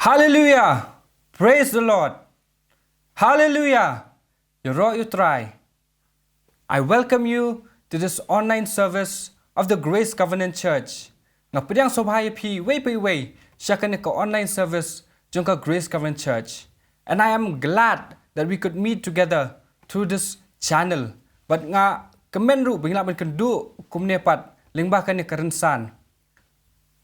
Hallelujah! Praise the Lord! Hallelujah! You try. I welcome you to this online service of the Grace Covenant Church. Nga pediang sobhaya pi way shakan ka online service jungka Grace Covenant Church. And I am glad that we could meet together through this channel. But nga kemenru bingla ben kendu kumnepat lingbakan ni kerensan.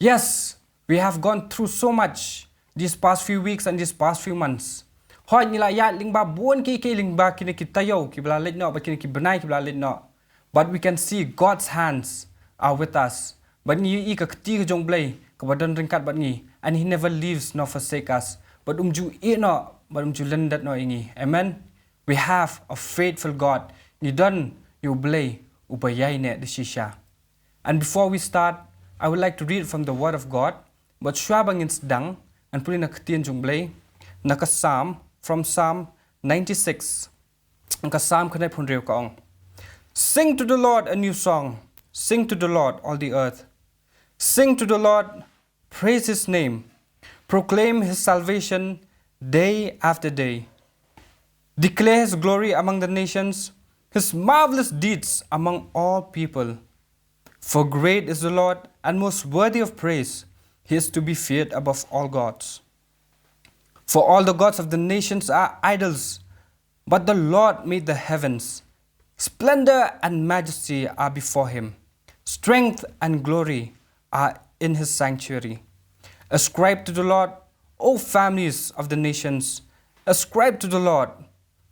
Yes, we have gone through so much these past few weeks and these past few months. Hoi nila ya lingba buon ki lingba kini kitayo ki bla let no ba kini ki benai ki bla let no. But we can see God's hands are with us. But ni I ka kti jong blai ka badan ringkat bat ni, and he never leaves nor forsake us. But umju I no but umju lendat no ingi. Amen. We have a faithful God. Ni don you blai ubayai ne de shisha. And before we start, I would like to read from the Word of God. But shwabang in sedang and put in a ktian jong blai naka Psalm from Psalm 96. Naka Psalm kanai pun reu kaong. Sing to the Lord a new song. Sing to the Lord, all the earth. Sing to the Lord, praise His name. Proclaim His salvation day after day. Declare His glory among the nations, His marvelous deeds among all people. For great is the Lord and most worthy of praise. He is to be feared above all gods. For all the gods of the nations are idols, but the Lord made the heavens. Splendor and majesty are before Him. Strength and glory are in His sanctuary. Ascribe to the Lord, O families of the nations. Ascribe to the Lord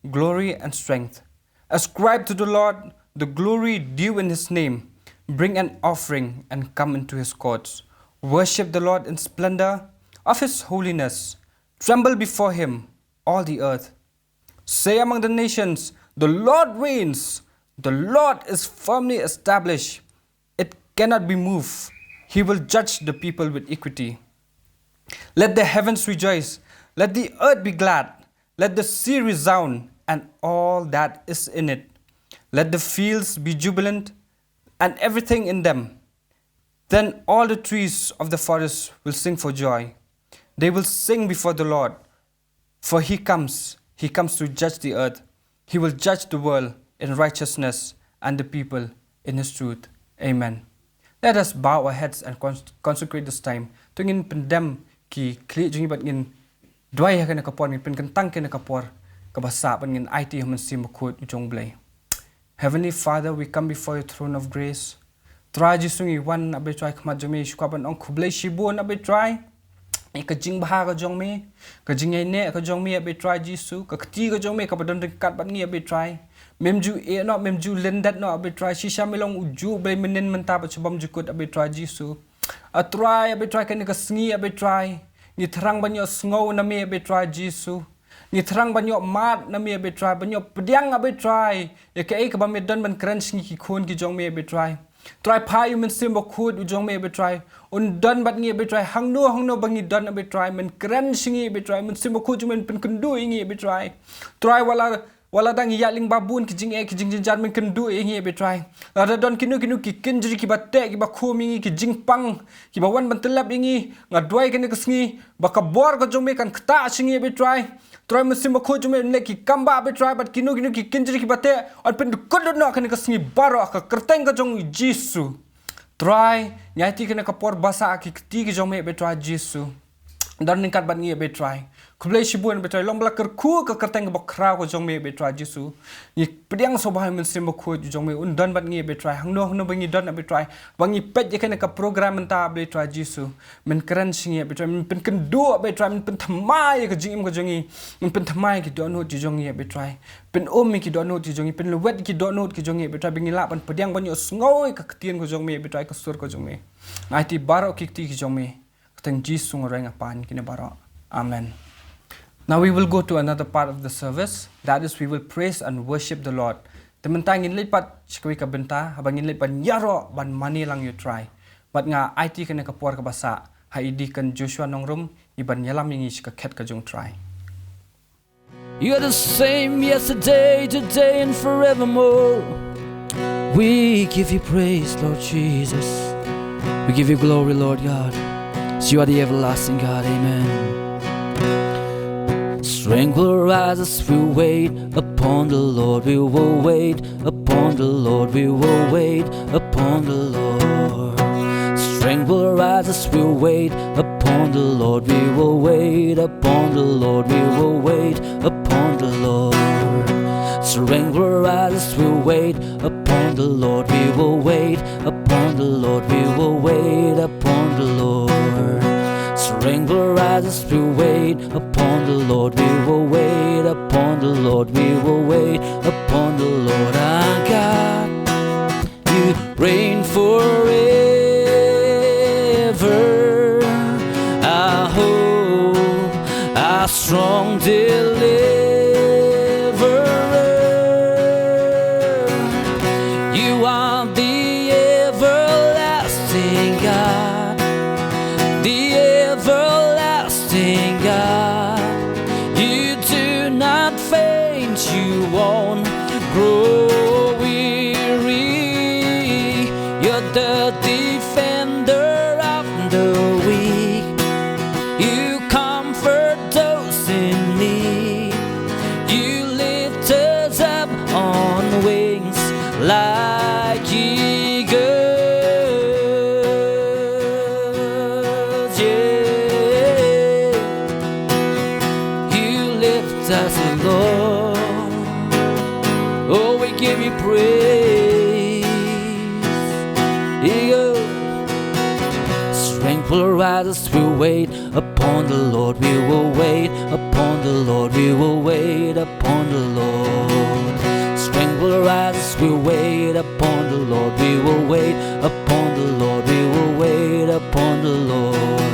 glory and strength. Ascribe to the Lord the glory due in His name. Bring an offering and come into His courts. Worship the Lord in splendor of His holiness. Tremble before Him, all the earth. Say among the nations, the Lord reigns. The Lord is firmly established. It cannot be moved. He will judge the people with equity. Let the heavens rejoice. Let the earth be glad. Let the sea resound and all that is in it. Let the fields be jubilant and everything in them. Then all the trees of the forest will sing for joy. They will sing before the Lord, for He comes to judge the earth. He will judge the world in righteousness and the people in His truth. Amen. Let us bow our heads and consecrate this time to ngin pendem ki kli jungi bat ngin dwai ha kana kapor ngin pen kantang kana kapor kabasa pan ngin IT haman sim khut jong blai. Heavenly Father, we come before your throne of grace. Try jisungi wan abe try khmat jome shkaban ong khublai shibun abe try. Ka jing baha ka jong me, ka jing ne ka jong me abe try jisu, ka kti ka jong me ka badan kat bat ngi abe try. Memju e no memju lendat no abe try shisha melong uju ble menen menta ba chubam jukut abe try jisu. A try abe try kan ka sngi abe try. Ni thrang banyo sngo na me abe try jisu. Ni thrang banyo mat na me abe try banyo pediang abe try. Ya ka e ka ba medan ban crunch ngi ki khon ki jong me abe try. Try pie you men sim khud u jong me be try un don bat ngi be try hang no bangi don be try men kran singi be try men sim khud men pen kundu ngi be try wala dang ya ling babun ki jing jan men kundu ngi be try ada don kinu ki kinjri ki batte ki ba khu mingi ki jing pang ki ba wan ban telap ngi ngadwai ken ka sngi ba ka bor ka jong me kan khta singi be try try men sim khud men le ki kamba be try bat kinu ki kinjri ki batte or pen kod no kan ka sngi baro ka kerteng ka jong jisu. Try nyati kena kapor basa ki kti ki jong me be try jisu. Dan ningkat bat ngi be try. Kublai shibun be try long bla kerku ka kerteng ba kra ko jong me be try jisu. Ni pediang sobah men sim ko jong me un dan bat ngi be try hang no bangi dan be try. Bangi pet je kena ka program menta be try jisu. Men keren singi be try men pen kendu be try men pen thamai ka jingim ka jongi. Men pen thamai ki don ho ji jongi be try. Pen om ki don ho ji jongi pen lewet ki don ho ki jongi be try bangi la pan pediang banyo ngoi ka ktien ko jong me be try ka sur ko jong me. Ngai baro ki kti ki jong me. Teng jisu ngoreng apan kine baro. Amen. Now we will go to another part of the service. That is, we will praise and worship the Lord. Tementang in lipat chikwi ka benta, habang in lipat yaro ban mani lang you try. But nga IT kene kapor ka basa, haidi kan Joshua nongrum, iban yalam yung ish ka ket ka jong try. You're the same yesterday, today and forevermore. We give you praise, Lord Jesus. We give you glory, Lord God. So you are the everlasting God, amen. Strength will rise as we wait upon the Lord. We will wait upon the Lord. We will wait upon the Lord. Strength will rise as we wait upon the Lord. We will wait upon the Lord. We will wait upon the Lord. Strength will rise as we wait upon the Lord. We will wait upon the Lord. We will wait upon the Lord. Strength will rise as we wait upon the Lord. We will wait upon the Lord. We will wait upon the Lord. Our God, you reign forever. Our hope, our strong deliverer. You are the everlasting God, the everlasting God. You do not faint, you won't grow weary. You're the defender of the weak. You comfort those in need. You lift us up on wings like eagles. Yeah, you lift us, Lord. Oh, we give you praise. Yeah. Strength will rise as we wait upon the Lord. We will wait upon the Lord. We will wait upon the Lord. Strength will rise as we wait upon the Lord. We will wait upon the Lord. We will wait upon the Lord.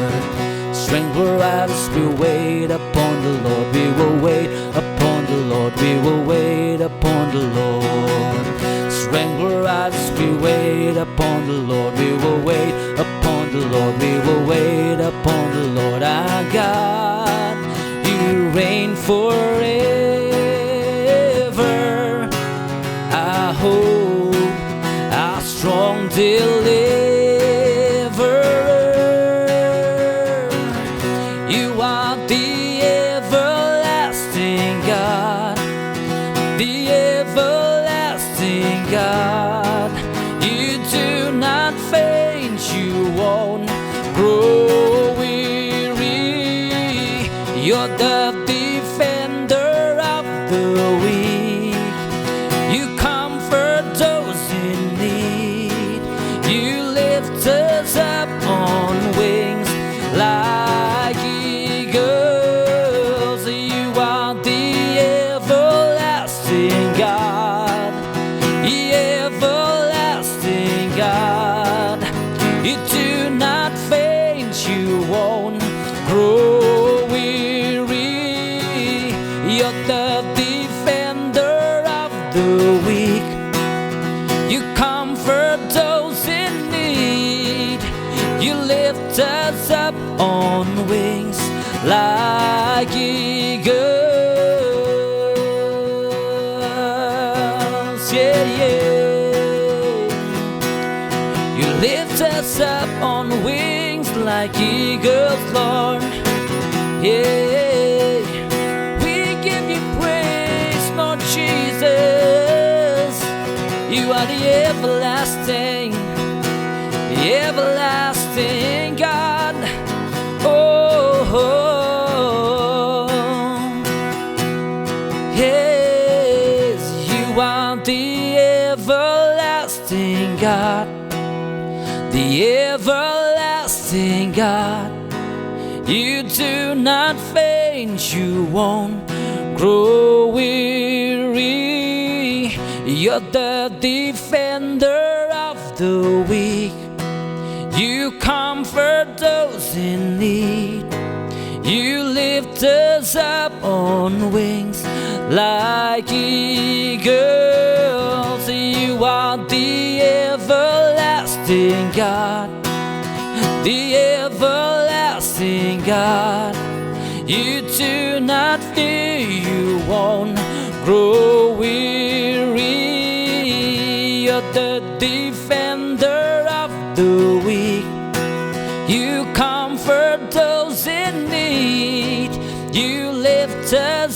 Strength will rise as we wait upon the Lord. We will wait upon the Lord. We will wait upon the Lord. Strength will rise as we wait upon the Lord. We will wait upon the Lord. We will wait upon the Lord. Our God, you reign forever. Our hope, our strong deliverer. You are the everlasting God, the everlasting God. You do not faint, you won't grow weary. You're the defender of the weak. You comfort those in need. You lift us up on wings like eagles. You are the everlasting God, the everlasting God. You do not faint, you won't grow weary. You're the defender of the weak. You comfort those in need. You lift us up on wings like eagles. Yeah, yeah. You lift us up on wings like eagles, Lord. Yeah, we give you praise, Lord Jesus. You are the everlasting, everlasting God. Oh, yes, you are the everlasting God, the everlasting God. You do not faint, you won't grow weary. You're the defender of the weak. You comfort those in need. You lift us up on wings like eagles. You are the everlasting God, the everlasting God. You do not fear, you won't grow weary. You're the defender of the weak. You comfort those in need. You lift us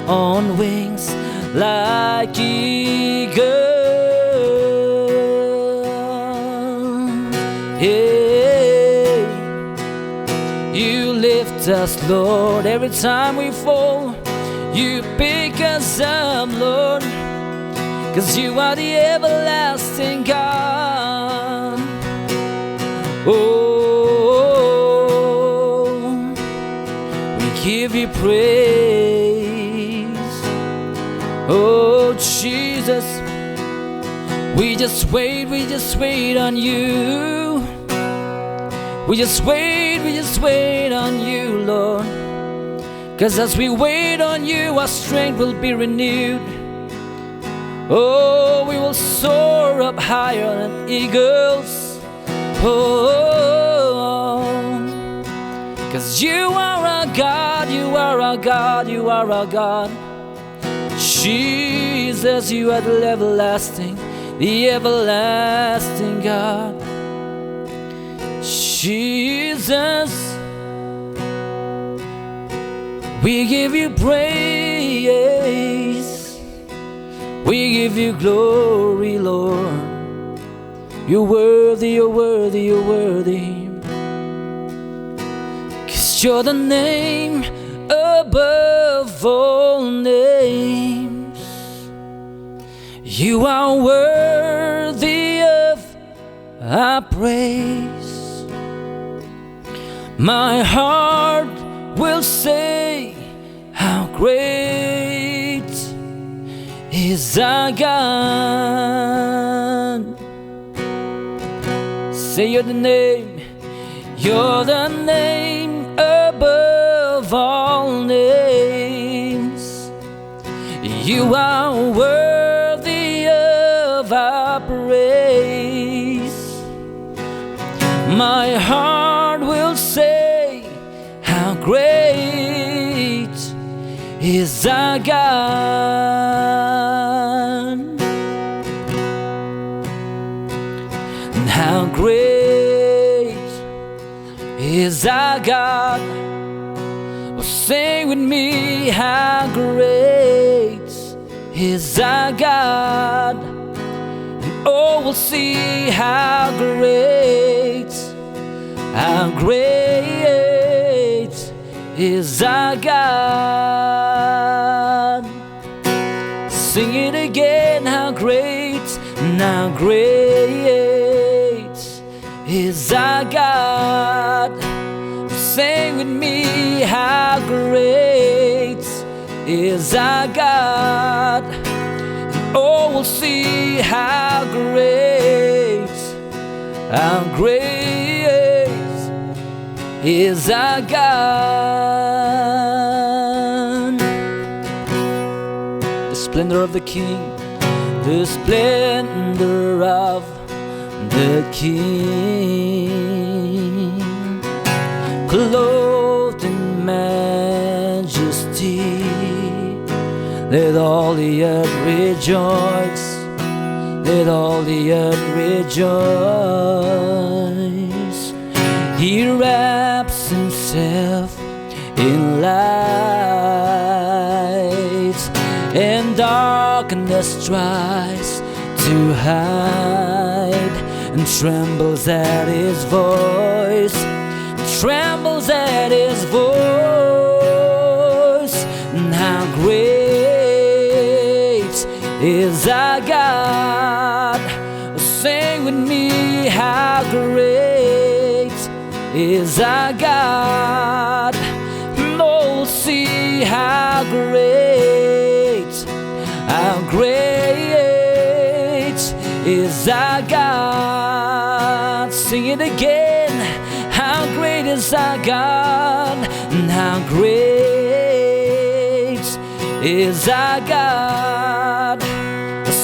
on wings like eagles. Yeah. You lift us, Lord, every time we fall. You pick us up, Lord, 'cause you are the everlasting God. Oh, we give you praise. Oh, Jesus, we just wait on you. We just wait on you, Lord. 'Cause as we wait on you, our strength will be renewed. Oh, we will soar up higher than eagles. Oh, 'cause you are our God, you are our God, you are our God. Jesus, you are the everlasting God. Jesus, we give you praise. We give you glory, Lord. You're worthy, you're worthy, you're worthy. 'Cause you're the name above all names. You are worthy of our praise. My heart will say, how great is our God. Say you're the name, you're the name above all names. You are worthy of our praise. My heart will say, how great is our God. And how great is our God. Oh, sing with me, how great is our God. And oh, we'll see how great is our God. Sing it again, how great is our God. Sing with me, how great is our God. And oh, we'll see how great is our God. The splendor of the King, the splendor of the King, clothed in majesty. Let all the earth rejoice. Let all the earth rejoice. He wraps himself in light, and darkness tries to hide, and trembles at his voice, trembles at his voice. And how great is our God. Sing with me, how great is our God. Oh, see how great is our God. Sing it again, how great is our God, and how great is our God.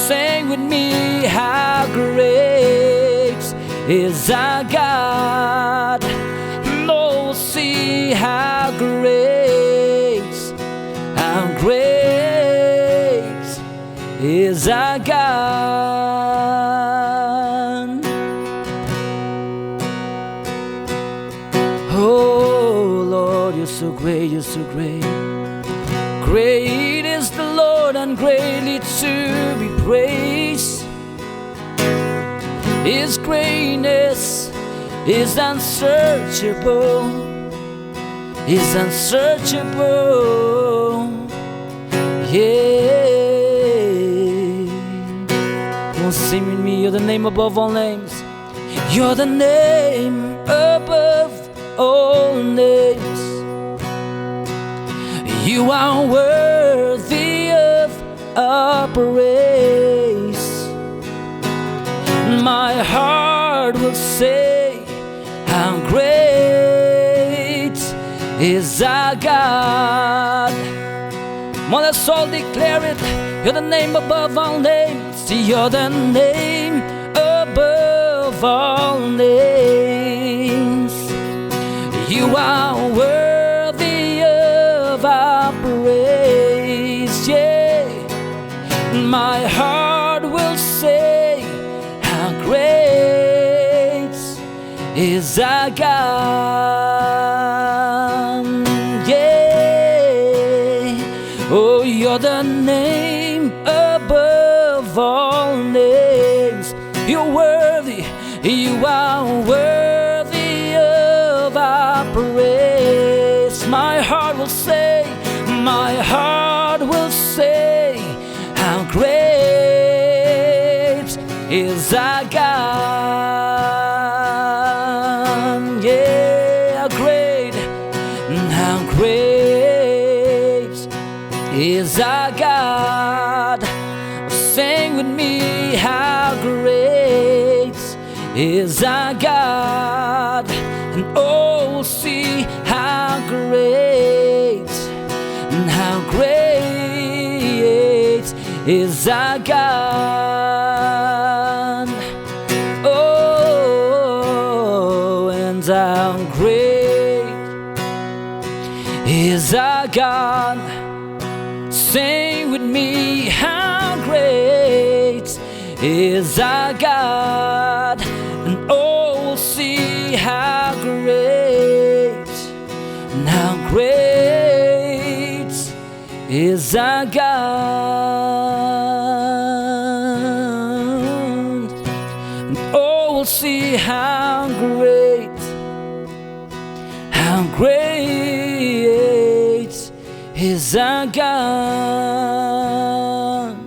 Sing with me, how great is our God. Oh, see how great is our God. Oh Lord, you're so great, you're so great. Great is Lord and greatly to be praised. His greatness is unsearchable, is unsearchable. Yeah. Come on, sing with me. You're the name above all names. You're the name above all names. You are worthy of our praise. My heart will say, how great is our God. Come on, let's all declare it. You're the name above all names. You're the name above all names. You are worthy of our praise. Yeah. My heart will say, how great is our God. Yeah. Oh, you're the name above all names. You're worthy. You are worthy of our praise. My heart will say, my heart will say, how great is our God. Yeah, how great is our God. Sing with me, how great is our God. And oh, we'll see how great is our God. Oh, and how great is our God. Sing with me, how great is our God. And oh, we'll see how great is our God. And oh, we'll see how great is our God.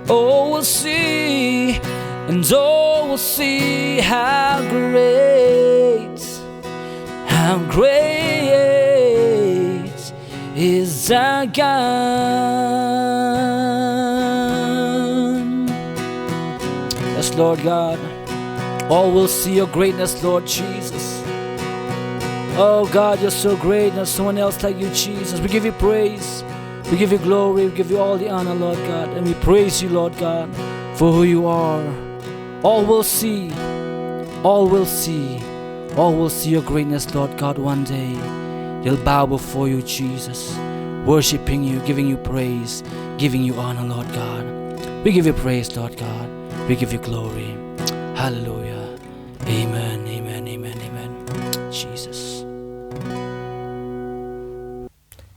Oh, we'll see, and oh, we'll see how great is our God. Yes, Lord God. All will see your greatness, Lord Jesus. Oh God, you're so great. There's no one else like you, Jesus. We give you praise. We give you glory. We give you all the honor, Lord God. And we praise you, Lord God, for who you are. All will see your greatness, Lord God, one day. They'll bow before you, Jesus, worshiping you, giving you praise, giving you honor, Lord God. We give you praise, Lord God. We give you glory. Hallelujah. Amen, amen, amen, amen. Jesus.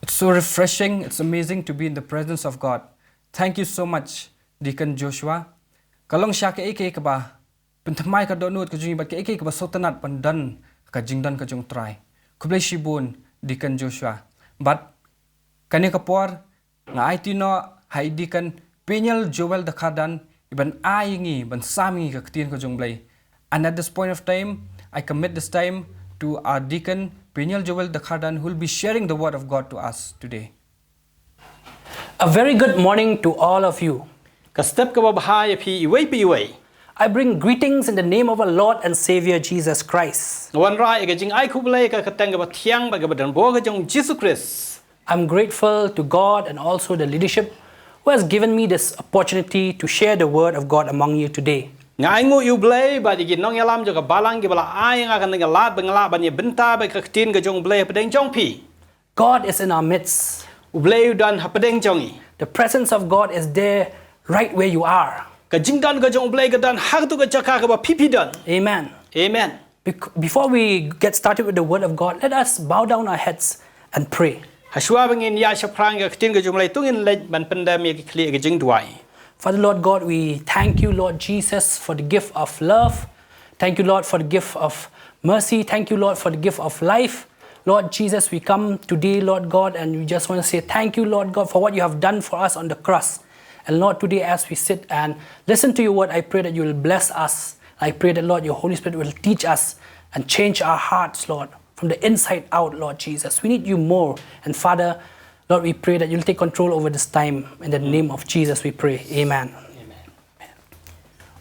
It's so refreshing. It's amazing to be in the presence of God. Thank you so much, Deacon Joshua. Kalong siya ka ike ba? Pentamai ka donut ka jungi ba ka ike ba sotanat pandan ka jingdan ka jung try. Kublay shibun, Deacon Joshua. But kanya kapor nga IT no hay Deacon Peniel Joel Dakadan iban ayingi ban sami ka ktin ka jung blay. And at this point of time, I commit this time to our Deacon Peniel Joel Dakadan, who will be sharing the word of God to us today. A very good morning to all of you. I bring greetings in the name of our Lord and Savior Jesus Christ. I'm grateful to God and also the leadership who has given me this opportunity to share the word of God among you today. God is in our midst. The presence of God is there right where you are. Amen. Amen. Before we get started with the word of God, let us bow down our heads and pray. Haswa bangin ya shaprang ga ktin ga jumlai tungin lej ban pandam ya kli ga jing duai. Father, Lord God, we thank you, Lord Jesus, for the gift of love. Thank you, Lord, for the gift of mercy. Thank you, Lord, for the gift of life. Lord Jesus, we come today, Lord God, and we just want to say thank you, Lord God, for what you have done for us on the cross. And Lord, today as we sit and listen to your word, I pray that you will bless us. I pray that, Lord, your Holy Spirit will teach us and change our hearts, Lord, from the inside out, Lord Jesus. We need you more. And Father, Lord, we pray that you'll take control over this time. In the name of Jesus, we pray. Amen.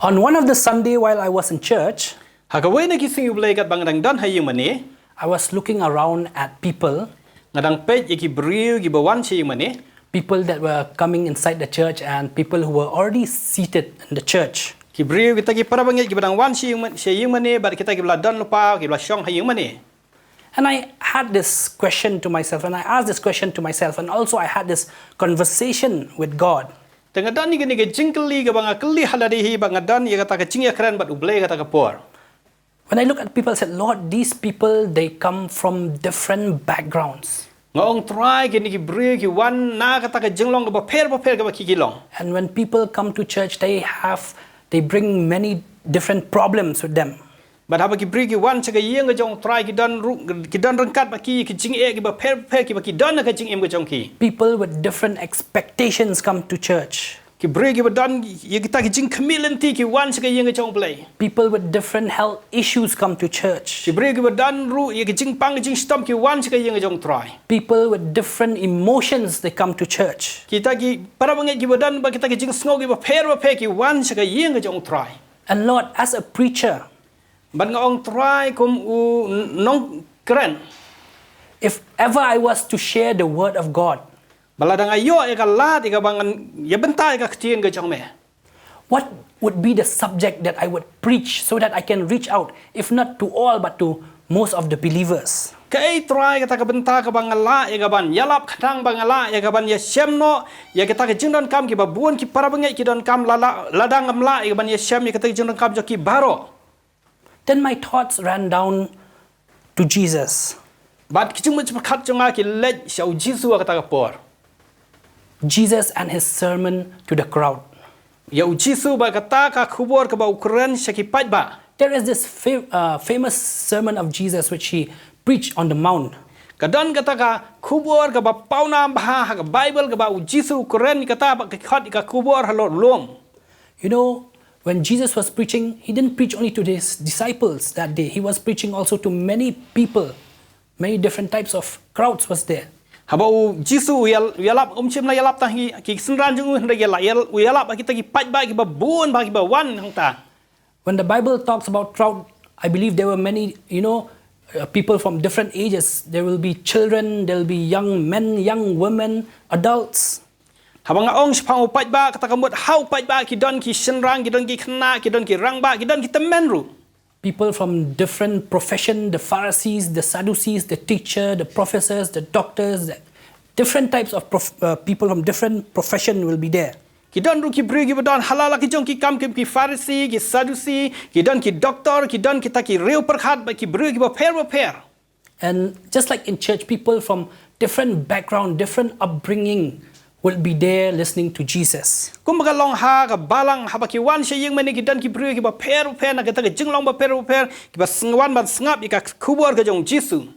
On one of the Sunday while I was in church, Hakawai na kising ublay kat bang dan hayung mani. I was looking around at people, Ngadang pej iki briu gi bawan hayung mani. people that were coming inside the church and people who were already seated in the church. Ki briu kita ki para bangit ki badang wan hayung mani bar kita ki bla dan lupa ki bla syong hayung mani. And I had this question to myself, and I asked this question to myself, and also I had this conversation with God. Tengah dan ni gini ke jingkeli ke bang akli haladihi bang dan ya kata ke jing ya keren bat ublay kata ke por. When I look at people, I said, Lord, these people, they come from different backgrounds. Ngong try gini ki briu ki wan na kata ke jinglong ke ba per ke ba kikilong. And when people come to church, they bring many different problems with them. But haba ki briu ki wan chaga yeng ke jong try ki dan rengkat ba ki jing e ki ba per ki ba ki dan ke jing em ke jong ki. People with different expectations come to church. Ki briu ki ba dan ya kita ki jing kemilenti ki wan chaga yeng ke jong play. People with different health issues come to church. Ki briu ki ba dan ya ki jing pang jing stom ki wan chaga yeng ke jong try. People with different emotions, they come to church. Kita ki para bangit ki ba dan ba kita ki jing sngo ki ba per ki wan chaga yeng ke jong try. And Lord, as a preacher, Ban ngong try kum u nong keren. if ever I was to share the word of God, Baladang ayo e ka lat e ka bangan ya bentai ka ktien ke jong me. what would be the subject that I would preach so that I can reach out, if not to all, but to most of the believers? Kai try kata ka benta ka bangala e ka ban yalap khatang bangala e ka ban ya syemno ya kita ke jingdon kam ki babuan ki para bangai ki don kam ladang amla e ka ban ya syem ya kita ke jingdon kam jo ki baro. Then my thoughts ran down to Jesus. Bat ki chung much khat jonga ki lej shau jisu kata ka por. Jesus and his sermon to the crowd. Ya jisu ba kata ka khubor ka ba ukren shaki paj ba. There is this famous sermon of Jesus which he preached on the mount. Kadon kata ka khubor ka ba pauna ba ka Bible ka ba jisu ukren kata ba ka khat ka khubor halo lom. You know, when Jesus was preaching, he didn't preach only to his disciples that day. He was preaching also to many people. Many different types of crowds was there. Habau jisu yalap chim la yalap ta ki sinran jung hra yalap kita ki paj ba ki ba bun ba ki ba wan hang ta. When the Bible talks about crowd, I believe there were many, people from different ages. There will be children, there will be young men, young women, adults. Habang ong spang paj ba kata kamut hau paj ba ki don ki sinran ki don ki khna ki don ki rang ba ki don ki temenru. People from different profession, the Pharisees, the Sadducees, the teacher, the professors, the doctors, different types of people from different profession will be there. Ki don ru ki bri ki don halala ki jong ki kam ki Pharisee ki Sadducee ki don ki doctor ki don kita ki reu perkhat ba ki bri ki ba per. And just like in church, people from different background, different upbringing will be there listening to Jesus. Kum ba long ha ka balang ha ba ki wan she yeng mani ki don ki bri ki ba per na kita ki jinglong ba per ki ba sngwan ba sngap ka khubor ka jong jisu.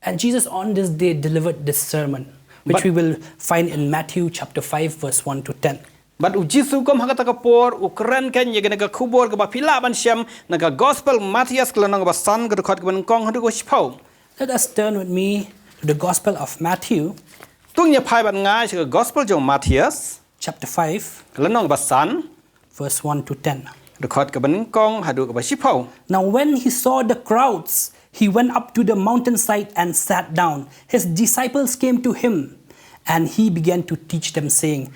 And Jesus on this day delivered this sermon, which we will find in Matthew chapter 5 verse 1 to 10. But jisu kom hakata ka por ukren ken ye ga khubor ka ba pila ban syam na ka gospel Matthias kala nga ba san ka khot ka ban kong hadu ko spau. Let us turn with me to the Gospel of Matthew Tung nya phai ban ngai ka gospel jong Matthias chapter 5 kala nga ba san verse 1 to 10. ka khot ka ban kong hadu ka ba spau. Now when he saw the crowds, he went up to the mountainside and sat down. His disciples came to him, and he began to teach them, saying,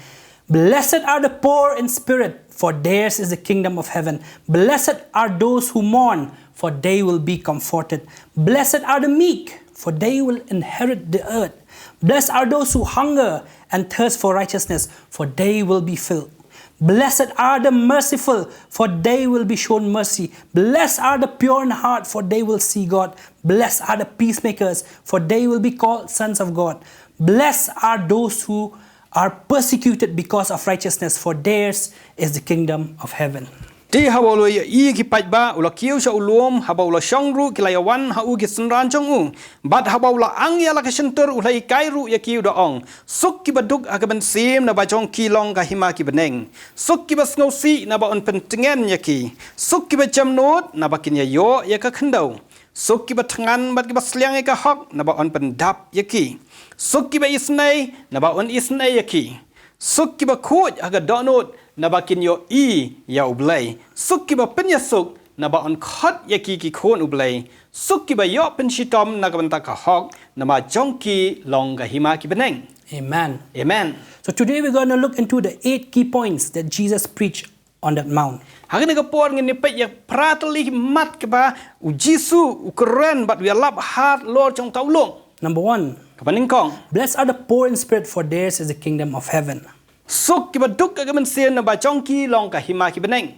Blessed are the poor in spirit, for theirs is the kingdom of heaven. Blessed are those who mourn, for they will be comforted. Blessed are the meek, for they will inherit the earth. Blessed are those who hunger and thirst for righteousness, for they will be filled. Blessed are the merciful, for they will be shown mercy. Blessed are the pure in heart, for they will see God. Blessed are the peacemakers, for they will be called sons of God. Blessed are those who are persecuted because of righteousness, for theirs is the kingdom of heaven. Ti hawa lo i ki pai ba ula kiu sha ulum hawa ula shongru ki layawan ha u ki senran chong u bat hawa ula ang ya la ka sentur ula i kai ru ya kiu da ong suk ki baduk aga ban sim na ba jong ki long ka hima ki beneng suk ki ba sngo si na ba on pentengen ya ki suk ki ba jam not na ba kin ya yo ya ka khendau suk ki ba thangan bat ki ba sliang ya ka hok na ba on pen dap ya ki suk ki ba isnai na ba on isnai ya ki suk ki ba khoj aga donot na ba kin yo i ya ublay suk ki ba pen ya suk na ba on khot ya ki khon ublay suk ki ba yo pen shitom na ka ban ta ka hok na ma jong ki long ga hima ki beneng. Amen. Amen. So today we're going to look into the 8 key points that Jesus preached on that mount. Hari ni ka por ngin ni pe ya pratali mat ka ba u Jisu u keren bat we lap heart Lord jong tau long. Number 1, Ka baning kong blessed are the poor in spirit, for theirs is the kingdom of heaven. suk ki ba duk ka men sien na ba jong ki long ka hima ki beneng.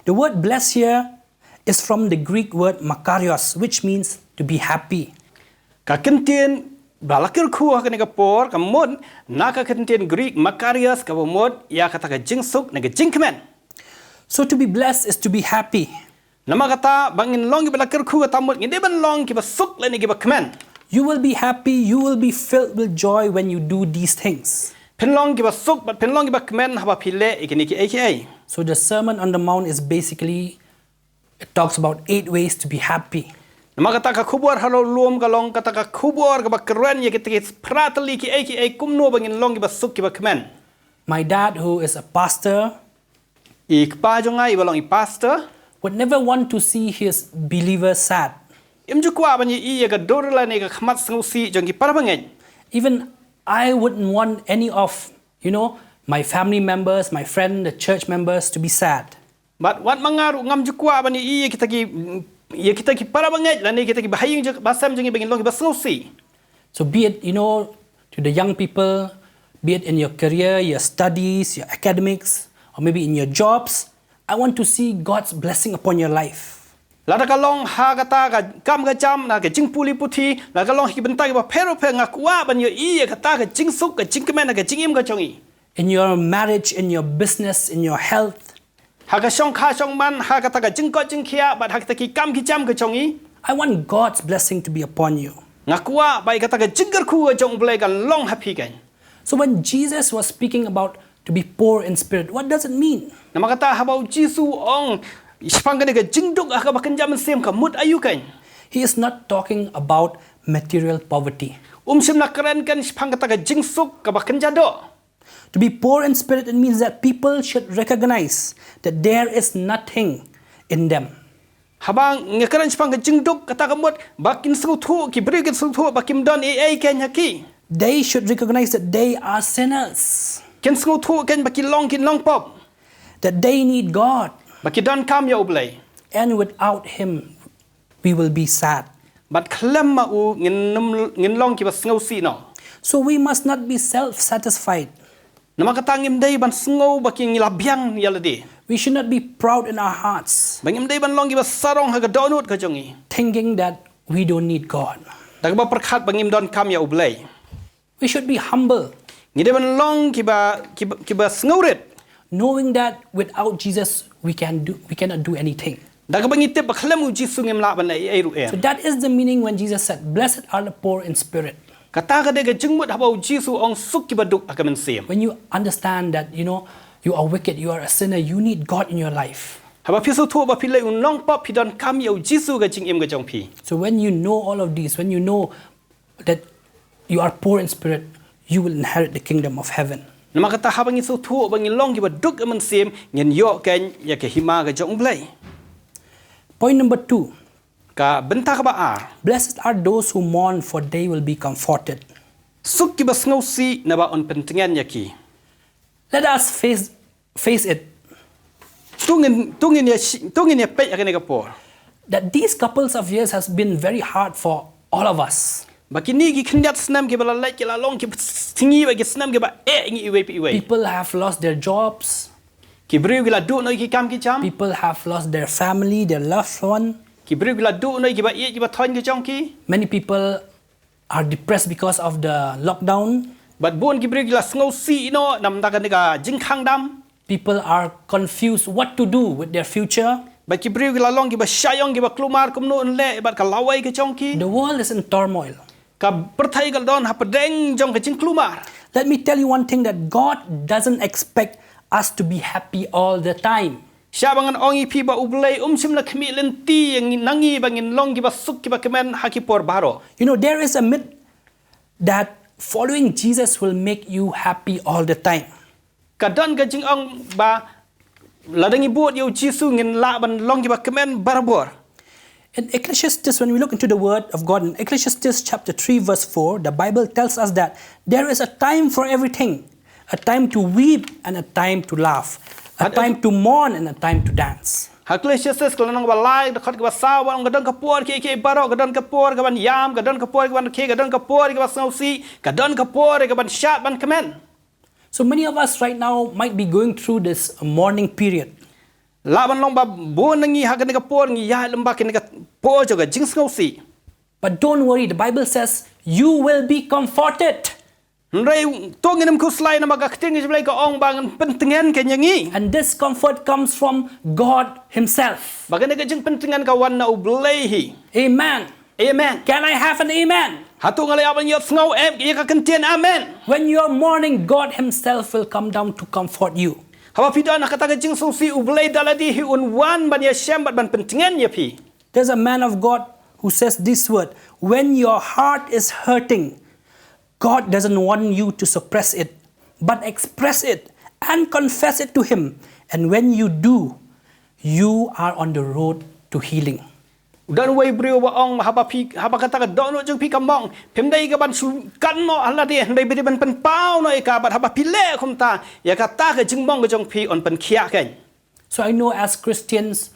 The word blessed here is from the Greek word makarios, which means to be happy. Ka kentien balakir khu ka ni ka por ka mod na ka kentien Greek makarios ka mod ya kata ka jing suk na ka jing kemen. So to be blessed is to be happy. Nama kata bangin long ki balakir khu ka tamot ngide ban long ki ba suk le ni ki ba kemen. You will be happy, you will be filled with joy when you do these things. Pen long ki ba suk but pen long ki ba kemen ha ba phile ikini ki aka. So the Sermon on the Mount is basically, it talks about 8 ways to be happy. Nama kata ka khubor halo luom ka long kata ka khubor ka ba keren ya kita pratali ki aka kumno bangin long ki ba suk ki ba kemen. My dad, who is a pastor, Ik pa jonga i balong i pastor would never want to see his believers sad. im ju kwa banyi i ya ka dorla ne ka khmat sngu si jong ki para bangin. Even I wouldn't want any of, my family members, my friend, the church members to be sad. But wat mangaru ngam ju kwa banyi i ya kita ki para bangin la ne kita ki bahaying je basam jong i bangin long ki ba sngu si. So be it, to the young people, be it in your career, your studies, your academics, or maybe in your jobs, I want to see God's blessing upon your life. La ka long ha kata ka kam ka cham na ka jing puli puthi la ka long ki bentai ba phero phe ngak wa ban yo i ka ta ka jing suk ka jing kemen ka jing im ka chongi. In your marriage, in your business, in your health, Ha ka shong kha shong man ha ka ta ka jing ko jing khia ba ha ka ta ki kam ki cham ka chongi. I want God's blessing to be upon you. Ngak wa ba ka ta ka jing gar khu ka chong blai ka long happy ka. So when Jesus was speaking about to be poor in spirit, what does it mean? Nama kata ha ba Jisu ong Ispang ka ka jing duk ka ba kan jam sem ka mut ayu ka. He is not talking about material poverty. Sim na keren kan ispang ka ta ka jing suk ka ba kan jado. To be poor in spirit, it means that people should recognize that there is nothing in them. Habang ngakaran ispang ka jing duk kata ka mut bakin su thu ki bri ki su thu bakim don ai kan haki. They should recognize that they are sinners, Ken su thu kan bakin long kin long pop. that they need God, Baki don kam ya ublay. and without Him, we will be sad. Bat klam ma u ngin long ki ba sngo si no. So we must not be self-satisfied. Nama kata ngim dai ban sngo baki ngilabyang yaladi. We should not be proud in our hearts, Bangim dai ban long ki ba sarong ha ka donut ka jongi. thinking that we don't need God. Dag ba perkhat bangim don kam ya ublay. We should be humble, Ngide ban long ki ba sngoret. knowing that without Jesus we cannot do anything. Dag bangi te baklam u Jisu ngim la ban ai ru So that is the meaning when Jesus said, "Blessed are the poor in spirit." Kata ka de ka jingmut ha ba Jisu ong suk ki ba duk akamen sem. When you understand that you are wicked, you are a sinner, you need God in your life. Ha ba pisu thu ba pilai un long pop pi don kam ya u Jisu ka jing im ka jong pi. So when you know all of these, when you know that you are poor in spirit, you will inherit the kingdom of heaven. Nama kata ha bangi su thu bangi long ki ba duk amen sem ngin yo ken ya ke hima ka jong blai. Point number 2. Ka benta ka ba ar. Blessed are those who mourn, for they will be comforted. Suk ki ba sngo si na ba on pentingan ya ki. Let us face it, Tungin ya pe akene ka por. that these couples of years has been very hard for all of us. Bakini ki khndiat snam ki ba la ki la long ki tingi ba ki snam ki ba ngi iwe pi iwe. People have lost their jobs. Ki briu ki la du no ki kam ki cham. People have lost their family, their loved one. Ki briu ki la du no ki ba ye ki ba thon ki chong ki. Many people are depressed because of the lockdown. But buon ki bri la ngau si no nam ta ka ni ka jing khang dam. People are confused what to do with their future. Ba ki bri la long ki ba shayong ki ba klumar kum no le ba ka lawai ke chong ki. The world is in turmoil. Ka perthai ka don ha padeng jong ka jing klumar. Let me tell you one thing, that God doesn't expect us to be happy all the time. Syabangan ongi pi ba ublay sim la khmi lenti yang nangi bangin long ki ba suk ki ba kemen haki por baro. You know, there is a myth that following Jesus will make you happy all the time. Kadon ka jing ong ba ladangi buat yo Jisu ngin la ban long ki ba kemen barbor. In Ecclesiastes, when we look into the word of God, in Ecclesiastes chapter 3 verse 4, the Bible tells us that there is a time for everything. A time to weep and a time to laugh. A time to mourn and a time to dance. Hakle Jesus kalau nang balai dekat ke basawa ang gadon kapor ke baro gadon kapor ke ban yam gadon kapor ke ban ke gadon kapor ke basausi gadon kapor ke ban syat ban kemen. So many of us right now might be going through this mourning period. Laban long ba bon nangi hagan kapor ngi ya lembak ni kapor juga jing sausi. But don't worry, the Bible says you will be comforted. Ndai tongin am kuslai na magakting iblay ka ong bangan pentingan kenyangi. And this comfort comes from God Himself. Bagan ka jing pentingan ka wan na ublay hi. Amen. Amen. Can I have an amen? Hatu ngalay aban yot ngau em iya ka kentian amen. When you're mourning, God Himself will come down to comfort you. Hawa pidan nakata ka jing sausi ublay daladi hi unwan ban ya syam ban pentingan ya pi. There's a man of God who says this word: when your heart is hurting, God doesn't want you to suppress it, but express it and confess it to Him. And when you do, you are on the road to healing. Dan way brio ba ong haba kata ka dono jeng pi kamong pemdai ka ban su kan no ala de ndai bi ban pen pau no ka bat haba pile khum ta ya ka ta ka jeng mong ka jong pi on pen khia ken. So I know as Christians,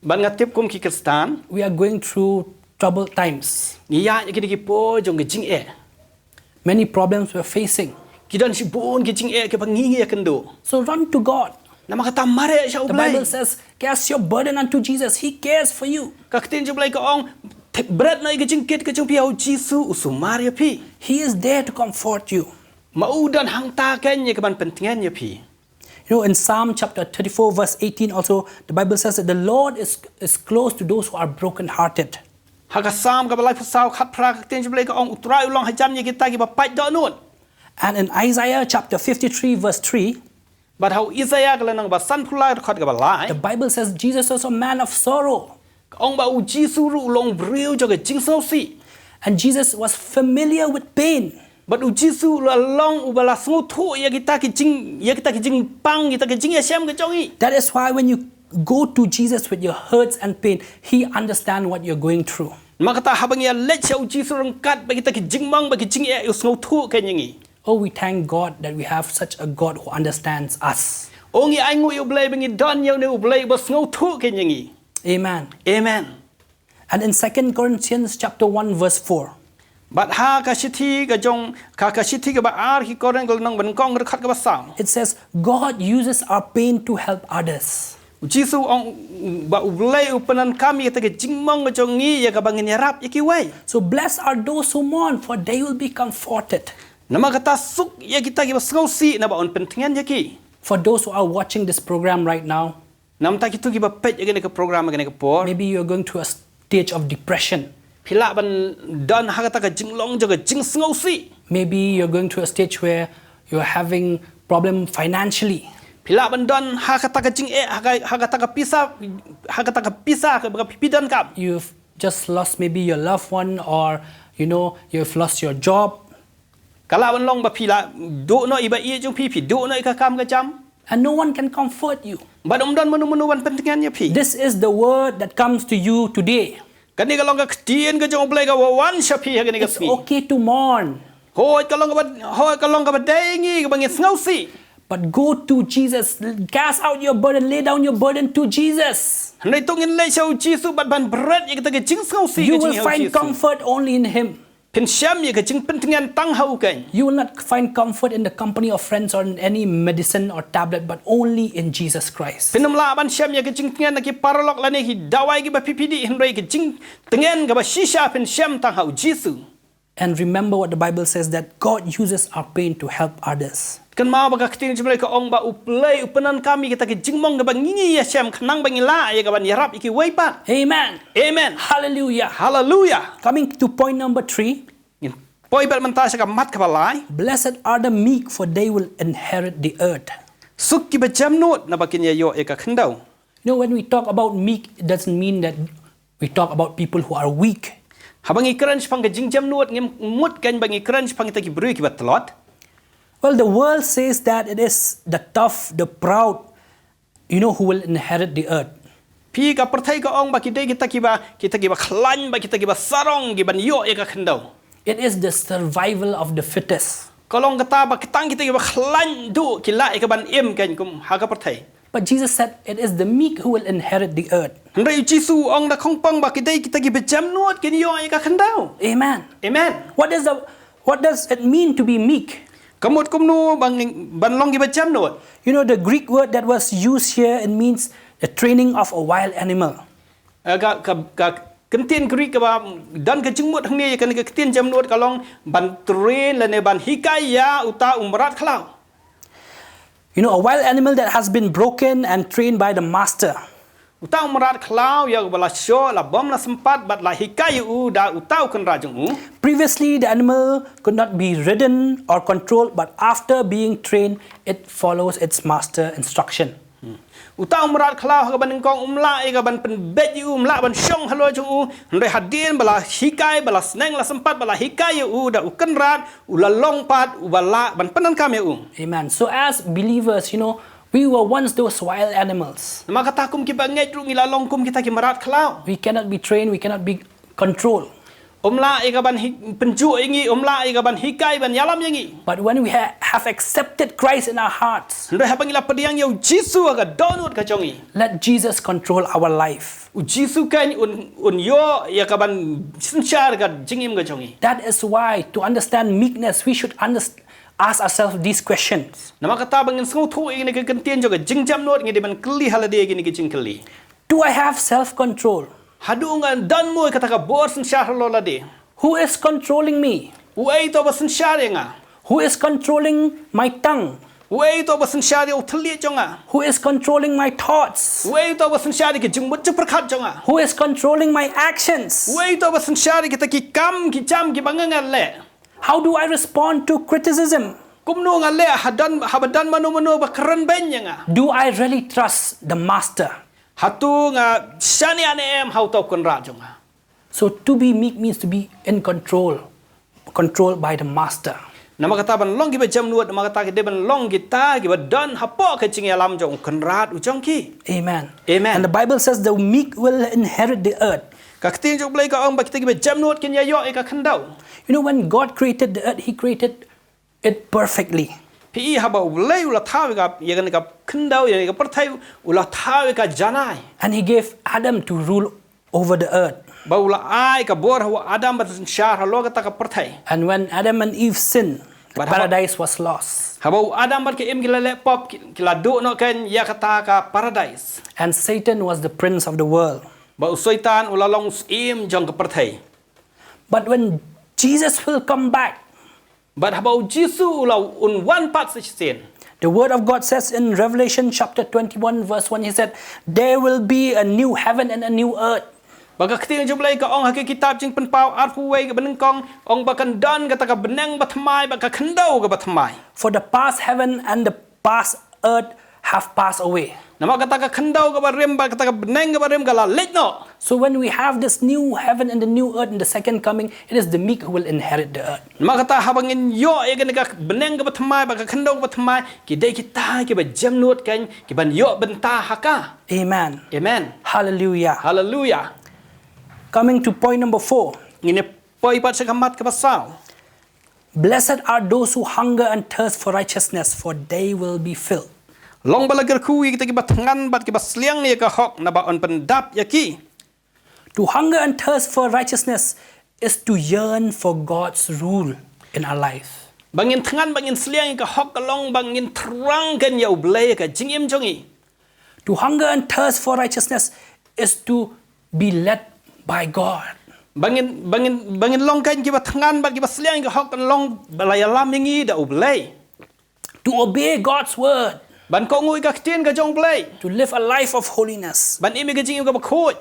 Ban ngatip kum ki Kristan we are going through troubled times. ni ya ki ki po jong ka jing e. Many problems we're facing. Kidan si bon ki jing e ke pangingi ya kendo. So run to God. Nama kata mare sya The ublay. Bible says, cast your burden unto Jesus. He cares for you. Ka ktin jublay ka ong berat na ka jing kit ka jong pi au Jisu usumar ya pi. He is there to comfort you. Maudan hang ta ken ya ka ban pentingan ya pi. You know, in Psalm chapter 34 verse 18 also, the Bible says that the Lord is close to those who are broken-hearted. Haka sam ka balai pasau khat pra ka ktin jublay ka ong utrai ulong hajan ya kita ki ba pai do nun. And in Isaiah chapter 53 verse 3, But how Isaiah kala nang basan pulai rekat ka balai. the Bible says Jesus was a man of sorrow. Ong ba u Jisu ru long brio joga jing so si. And Jesus was familiar with pain. But u Jisu la long u bala sngu thu ya kita ki jing pang kita ki jing ya syam ka jongi. That is why when you go to Jesus with your hurts and pain, He understands what you're going through. Maka ta habang ya let sa u Jisu rangkat ba kita ki jing mang ba ki jing ya u sngu thu ka nyangi. Oh, we thank God that we have such a God who understands us. Ongi ai ngu u blai bangi don ya ne u blai ba sngu thu ka nyangi. Amen. Amen. And in 2 Corinthians chapter 1 verse 4, But ha ka sithi ka jong ka sithi ka ba ar ki koren kal nang ban kong rekat ka ba sang. it says, God uses our pain to help others. Jisu ong ba ublay upanan kami kita ke jingmong ka jongi ya ka bangin yarap ya ki way. So blessed are those who mourn, for they will be comforted. Nama kata suk ya kita ki basngau si na ba on pentingan ya ki. For those who are watching this program right now, Nam ta kitu ki ba pet ya ke program ya ke por. maybe you're going through a stage of depression. Pila ban dan ha kata ka jinglong jaga jing sngau si. Maybe you're going through a stage where you're having problem financially. Pila ban dan ha kata ka jing ha kata ka pisa ka ba pipidan kap. You've just lost maybe your loved one, or you've lost your job. Kala ban long ba pila do no iba i jong pi do no ka kam ka jam. And no one can comfort you. Ba dom dan menu ban pentingan ya pi. This is the word that comes to you today. Kani ka long ka ktien ka jong blay ka wan sya pi ha kani ka It's smi. okay to mourn, Hoi ka long ka ba dengi ka bangin sngau si. but go to Jesus. Cast out your burden. Lay down your burden to Jesus. Handai tongin le sau Jisu bat ban berat ya kita ke jing sngau si You ka will jing find Jisu. comfort only in Him. Pen syam ya ka jing pentingan tang hau kan. You will not find comfort in the company of friends or in any medicine or tablet, but only in Jesus Christ. Penam la ban syam ya ka jing tengan ki paralok la ne ki dawai ki ba pipidi handai ka jing tengan ka ba shisha pen syam tang hau Jisu. And remember what the Bible says, that God uses our pain to help others. Kan mau baka keting jumlai ka ong ba uplay upenan kami kita ke jingmong ga bangingi ya syam kanang bangila ya ga ban yarap iki waipat. Amen. Amen. Hallelujah. Hallelujah. Coming to point number 3. Ngin poi bat menta sa ka mat ka balai. Blessed are the meek, for they will inherit the earth. Suk ki ba jamnut na bakin ya yo ya ka khendau. You know, when we talk about meek, it doesn't mean that we talk about people who are weak. Habangi crunch pang ka jing jamnut ngim mut kan bangi crunch pang kita ki bru ki bat telot. Well, the world says that it is the tough, the proud, who will inherit the earth. Pi ka perthai ka ong ba kita kita ki ba khlan ba kita ki ba sarong ki ban yo ya ka khendau. It is the survival of the fittest. Kolong kata ba kitang kita ki ba khlan du ki la ya ka ban em kan kum ha ka perthai. But Jesus said it is the meek who will inherit the earth. Hendai Jisu ong da khong pang ba kita ki ba jamnut ki yo ya ka khendau. Amen. Amen. What does it mean to be meek? Kamut kumnu ban long gi ba jamnut. You know, the Greek word that was used here, it means the training of a wild animal. Ka kentien Greek ka ba dan ka jingmut hang ni kan ka kentien jamnut ka long ban train la ne ban hikaya uta umrat khlau. You know, a wild animal that has been broken and trained by the master. Uta umrat khlau ya bala syo la bom la sempat bat la hikaya u da utau kan rajung u. Previously, the animal could not be ridden or controlled, but after being trained, it follows its master instruction. Uta umrat khlau ka ban kong umla e ka ban pen bet u umla ban syong halo chung u ndai hadin bala hikai bala sneng la sempat bala hikaya u da u kan rat u la long pat u bala ban penan kam ya u. Amen. So as believers, we were once those wild animals. Maka takum ki ba ngai ru ngila long kum kita ki marat khlau. We cannot be trained, we cannot be controlled. Umla e ka ban penju ingi umla e ka ban hikai ban yalam yangi. But when we have accepted Christ in our hearts, Ndai habang ila padiang yo Jisu aga donut ka chongi. let Jesus control our life. U Jisu kan un yo ya ka ban sinchar ka jingim ka chongi. That is why, to understand meekness, we should ask ourselves these questions. Nama kata bangin sengu thu ini ke kentien jo ka jingjam not ngi de ban kli halade gini ke jingkli. Do I have self-control? Hadu ngan dan mo kata ka bor sinchar lola de. Who is controlling me? U ai to ba sinchar nga. Who is controlling my tongue? U ai to ba sinchar yo thli jonga. Who is controlling my thoughts? U ai to ba sinchar ke jingmut chu prakhat jonga. Who is controlling my actions? U ai to ba sinchar kita ki kam ki jam ki bangangan le. How do I respond to criticism? Kumno nga le habadan mano ba keren benya nga. Do I really trust the master? Hatu nga shani ane em hau tau kon rajo nga. So to be meek means to be in controlled by the master. Nama kata ban long giba jam nuat nama kata ke ban long kita giba dan hapo ke cing alam jong kon rat u jong ki. Amen. Amen. And the Bible says the meek will inherit the earth. Ka ketin jong blai ka ong ba kita giba jam nuat ken ya yo e ka khandau. You know, when God created the earth, He created it perfectly. Pi haba ulai ula thawi ka ya kan ka khandau ya ka perthai ula thawi ka janai. And He gave Adam to rule over the earth. Ba ula ai ka bor hawa Adam ba syar halo ka ta ka perthai. And when Adam and Eve sinned, the But how- paradise was lost. Haba Adam ba ke em gila le pop kila do no kan ya kata ka paradise. And Satan was the prince of the world. Ba usaitan ula long im jong ka perthai. But when Jesus will come back, But about Jisu ula un one part such sin. the word of God says in Revelation chapter 21 verse 1, He said, there will be a new heaven and a new earth. Baga keting jumlai ka ong haki kitab jing penpau arfu wei ka beneng kong ong bakan dan kata ka beneng batmai baka kendau ka batmai. For the past heaven and the past earth have passed away. Nama kata ka kendau ka barem ba kata ka beneng ka barem ka la let no. So when we have this new heaven and the new earth in the second coming, it is the meek who will inherit the earth. Nama kata habangin yo e ka beneng ka batmai baka kendau ka batmai kidai kita ki ba jamnut kan ki ban yo benta haka. Amen. Amen. Hallelujah. Hallelujah. Coming to point number 4. Ngine poi pat sa kamat ka pasau. Blessed are those who hunger and thirst for righteousness, for they will be filled. Long balagar kui kita ki batangan bat ki basliang ni ka hok na ba on pendap yaki. To hunger and thirst for righteousness is to yearn for God's rule in our life. Bangin tangan bangin sliang ka hok kalong bangin terang kan ya ublay ka jingim jongi. To hunger and thirst for righteousness is to be led by God. bangin long kan ki ba thangan ba ki ba sliang ka hok kan long balai alam ngi da ublay to obey God's word, ban ko ngui ka tien ka jong blay to live a life of holiness. ban imi ka jing ka ba khoi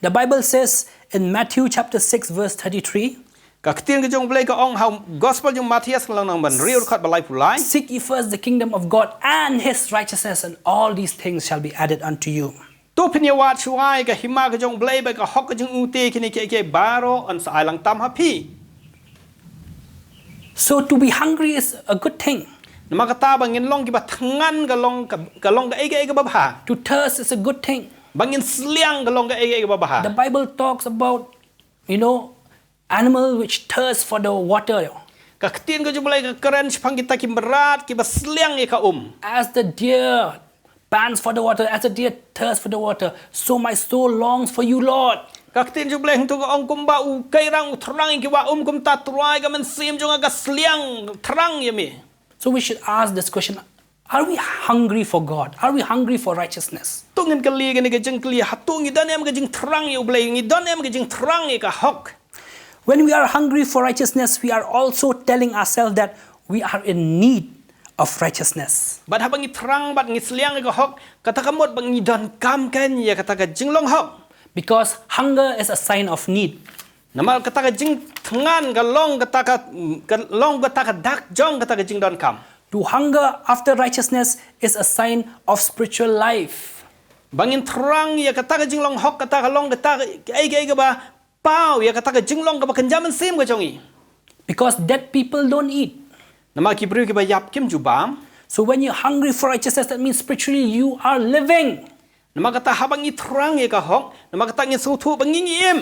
The Bible says in Matthew chapter 6 verse 33, ka tien ka jong blay ka ong how gospel jong Matthias lang nang ban real khat balai pulai seek ye first the kingdom of God and his righteousness, and all these things shall be added unto you. tu pinya wat chuai ka hima ka jong blay ba ka hok ka jong uti kini ke baro an sai lang tam ha phi So to be hungry is a good thing. nama kata bangin long ki ba thangan ka long ka ai ka ba bha To thirst is a good thing. bangin sliang ka long ka ai ka ba bha The Bible talks about, animal which thirst for the water. ka tien ka jong blay ka keren chpang kita ki berat ki ba sliang e ka As the deer pants for the water, as the deer thirsts for the water, so my soul longs for you, Lord. Các tin chụp lên tụi ông cũng bảo cây răng thằng cái bảo cũng ta try cái mình xem cho cái sliang thằng vậy mi. So we should ask this question: are we hungry for God? Are we hungry for righteousness? Tung ngin cái li cái jeng kli hat tung ngi dan em cái jeng thằng yêu blay ngi dan em cái jeng thằng cái hok. When we are hungry for righteousness, we are also telling ourselves that we are in need of righteousness. Bad habang ngi thằng bad ngi sliang cái hok kata kamot bang ngi dan kam kan ya kata cái jeng long hok. Because hunger is a sign of need. Namal kata cái jeng thangan cái long kata cái dak jong kata cái jeng dan kam. To hunger after righteousness is a sign of spiritual life. Bangin thang ya kata cái jeng long hok kata cái long kata cái cái ba pau ya kata cái jeng long cái ba kenjaman sim cái jongi. Because dead people don't eat. Nama kibru ki ba yap kim jubam. So when you're hungry for righteousness, that means spiritually you are living. Nama kata habang i thrang ye ka hok. Nama kata ngi su thu bang ngi im.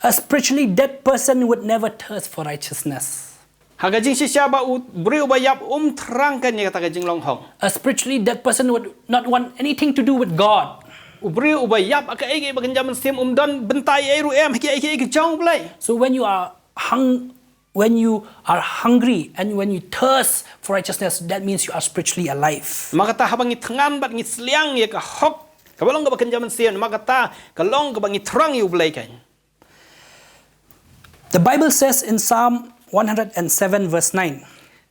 A spiritually dead person would never thirst for righteousness. Haga jing sisya ba u bri ba yap thrang kan ye kata ka jing long hok. A spiritually dead person would not want anything to do with God. U bri ba yap aka ai ba kenjaman sim don bentai ai ru em ki ai jong blai. So when you are hungry and when you thirst for righteousness, that means you are spiritually alive. Nama kata habang i thangan bat ngi sliang ye ka hok. Kabalong ka ba kenjaman sim nama kata kalong ka bang i thrang yu blai kan. The Bible says in Psalm 107 verse 9,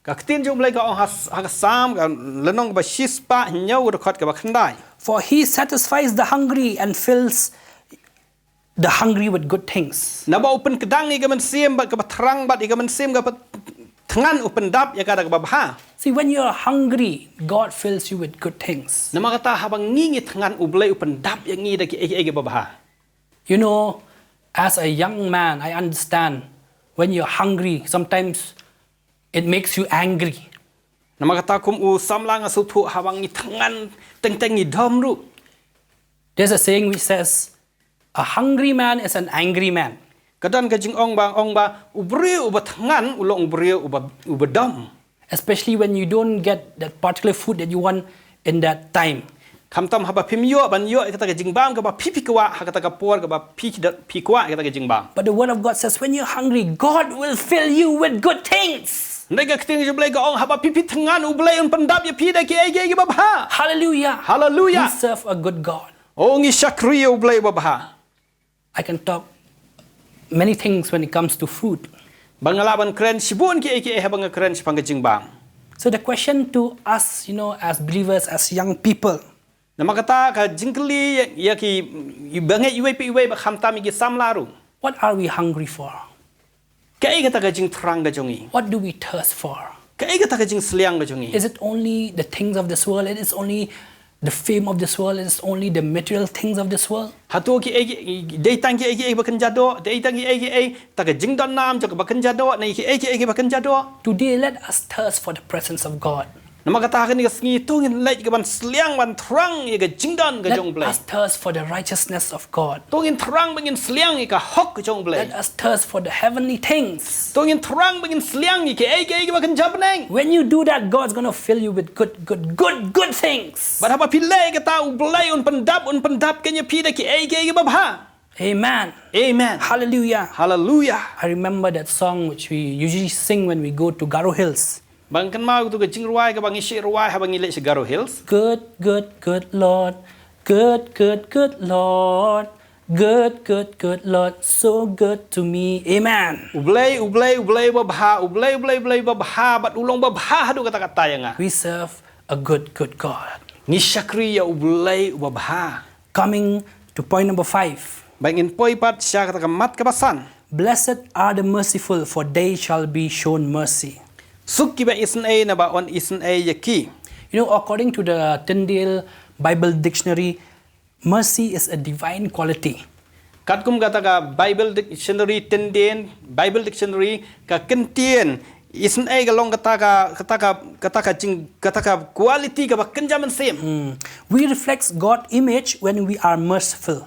Ka tin jong blai ka ong ha sam ka lenong ba shispa nyau ru khat ka ba khandai. for he satisfies the hungry and fills the hungry with good things. Na ba open kedang i ka man sim ba ka ba thrang bat i ka man sim ka ba thangan open dap ya ka ba ha. See, when you are hungry, God fills you with good things. Nama kata habang ngingi thangan ublay upan dap yang ngi daki ege babaha. You know, as a young man, I understand when you're hungry, sometimes it makes you angry. Nama kata kum u samlang asutu habang ngi thangan teng ngi dom ru. There's a saying which says, a hungry man is an angry man. Kadan ka jing ong ba ubri uba thangan ulong ubri uba dom. Especially when you don't get that particular food that you want in that time. Kam tam haba pim yo ban yo kata ka jing bam ka ba pipi kwa ha kata ka por ka ba pi kwa kata ka jing bam. But the word of God says, when you're hungry, God will fill you with good things. Ndai ka ting jublay ka ong haba pipi thangan ublay un pandap ya pi daki ege babaha. Hallelujah. Hallelujah. We serve a good God. O ngi shakri ublay babaha. I can talk many things when it comes to food. Bangalaban keren sibun ki eke habang keren sipang ka jing bam. So the question to us, as believers, as young people, Nama kata ka jingkli ya ki bangai iwe ba khamta mi ki samlaru. what are we hungry for? Kai kata ka jing thrang ga jongi. What do we thirst for? Kai kata ka jing sliang ga jongi. Is it only the things of this world? It is only the fame of this world? It is only the material things of this world? Hatu ki dei tang ki ba kan jado, dei tang ki ta ka jing don nam jo ba kan jado, nei ki ba kan jado. Today, let us thirst for the presence of God. Nama kata ka ni ka sngi tungin lai ka ban sliang ban thrang ye ga jing don ga jong Let blai. us thirst for the righteousness of God. Tungin thrang bangin sliang ye ka hok ga jong blai. Let us thirst for the heavenly things. Tungin thrang bangin sliang ye ki ba kan jabneng. When you do that, God's going to fill you with good things. Ba haba pilai ka ta ublai un pandap kanya pi da ki ba bha. Amen. Amen. Hallelujah. Hallelujah. I remember that song which we usually sing when we go to Garo Hills. Bang kan mau tu ke jing ruai ke bang isi ruai habang ile Garo Hills. Good Lord. Good Lord. Good, good, good, Lord, so good to me. Amen. Ublay babha, ublay babha, bat ulong babha hadu kata-kata yang ah. We serve a good, good God. Ni syakri ya ublay babha. Coming to point number 5. Bangin poi pat sya kata mat kabasan. Blessed are the merciful, for they shall be shown mercy. Suk ki ba isen ay na ba on isen ay yaki. You know, according to the Tyndale Bible Dictionary, mercy is a divine quality. Kat kum kata ka Bible Dictionary tenden Bible Dictionary ka kentien isen ay galong kata ka quality ka ba kenjaman sem. We reflect God's image when we are merciful.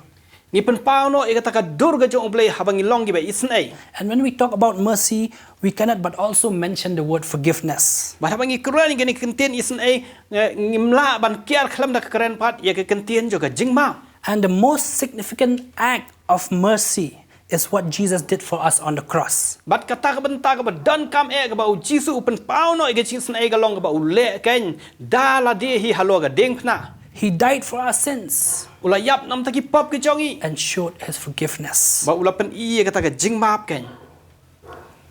Ni pen pauno e kata ka durga jong oblay habang ilong gi ba isen ay. And when we talk about mercy, we cannot but also mention the word forgiveness. Ba habang ikran gani kentien isen ay ngimla ban kiar khlam da keren pat ya ka kentien jo ka jingma. And the most significant act of mercy is what Jesus did for us on the cross. Bat kata ka benta ka ba dan kam e ka ba u Jisu upen pauno e ka isen ay galong ka ba ule ken dala de hi halo ga deng pna. He died for our sins Ula yap nam taki pop ke jongi. and showed his forgiveness. Ba ula pen iya kata ka jingmap ken.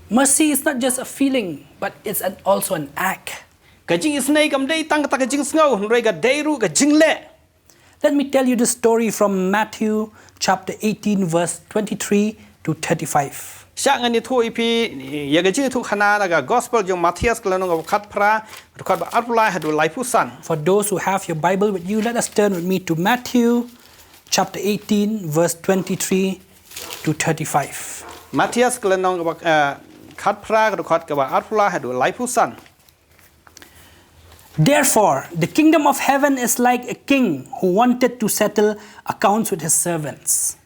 Mercy is not just a feeling, but it's also an act. Ka jing isnay kam dei tang kata ka jing sngaw nrei ka deiru ka jingle. Let me tell you the story from Matthew chapter 18 verse 23 to 35. Sya ngani thu ipi ya ga jing thu khana na ga gospel jong Matthias kalano ga khat phra khat ba arpulai hadu laipusan. For those who have your Bible with you, let us turn with me to Matthew chapter 18 verse 23 to 35. Matthias kalano ga khat phra khat ka ba arpulai hadu laipusan. Therefore, the kingdom of heaven is like a king who wanted to settle accounts with his servants.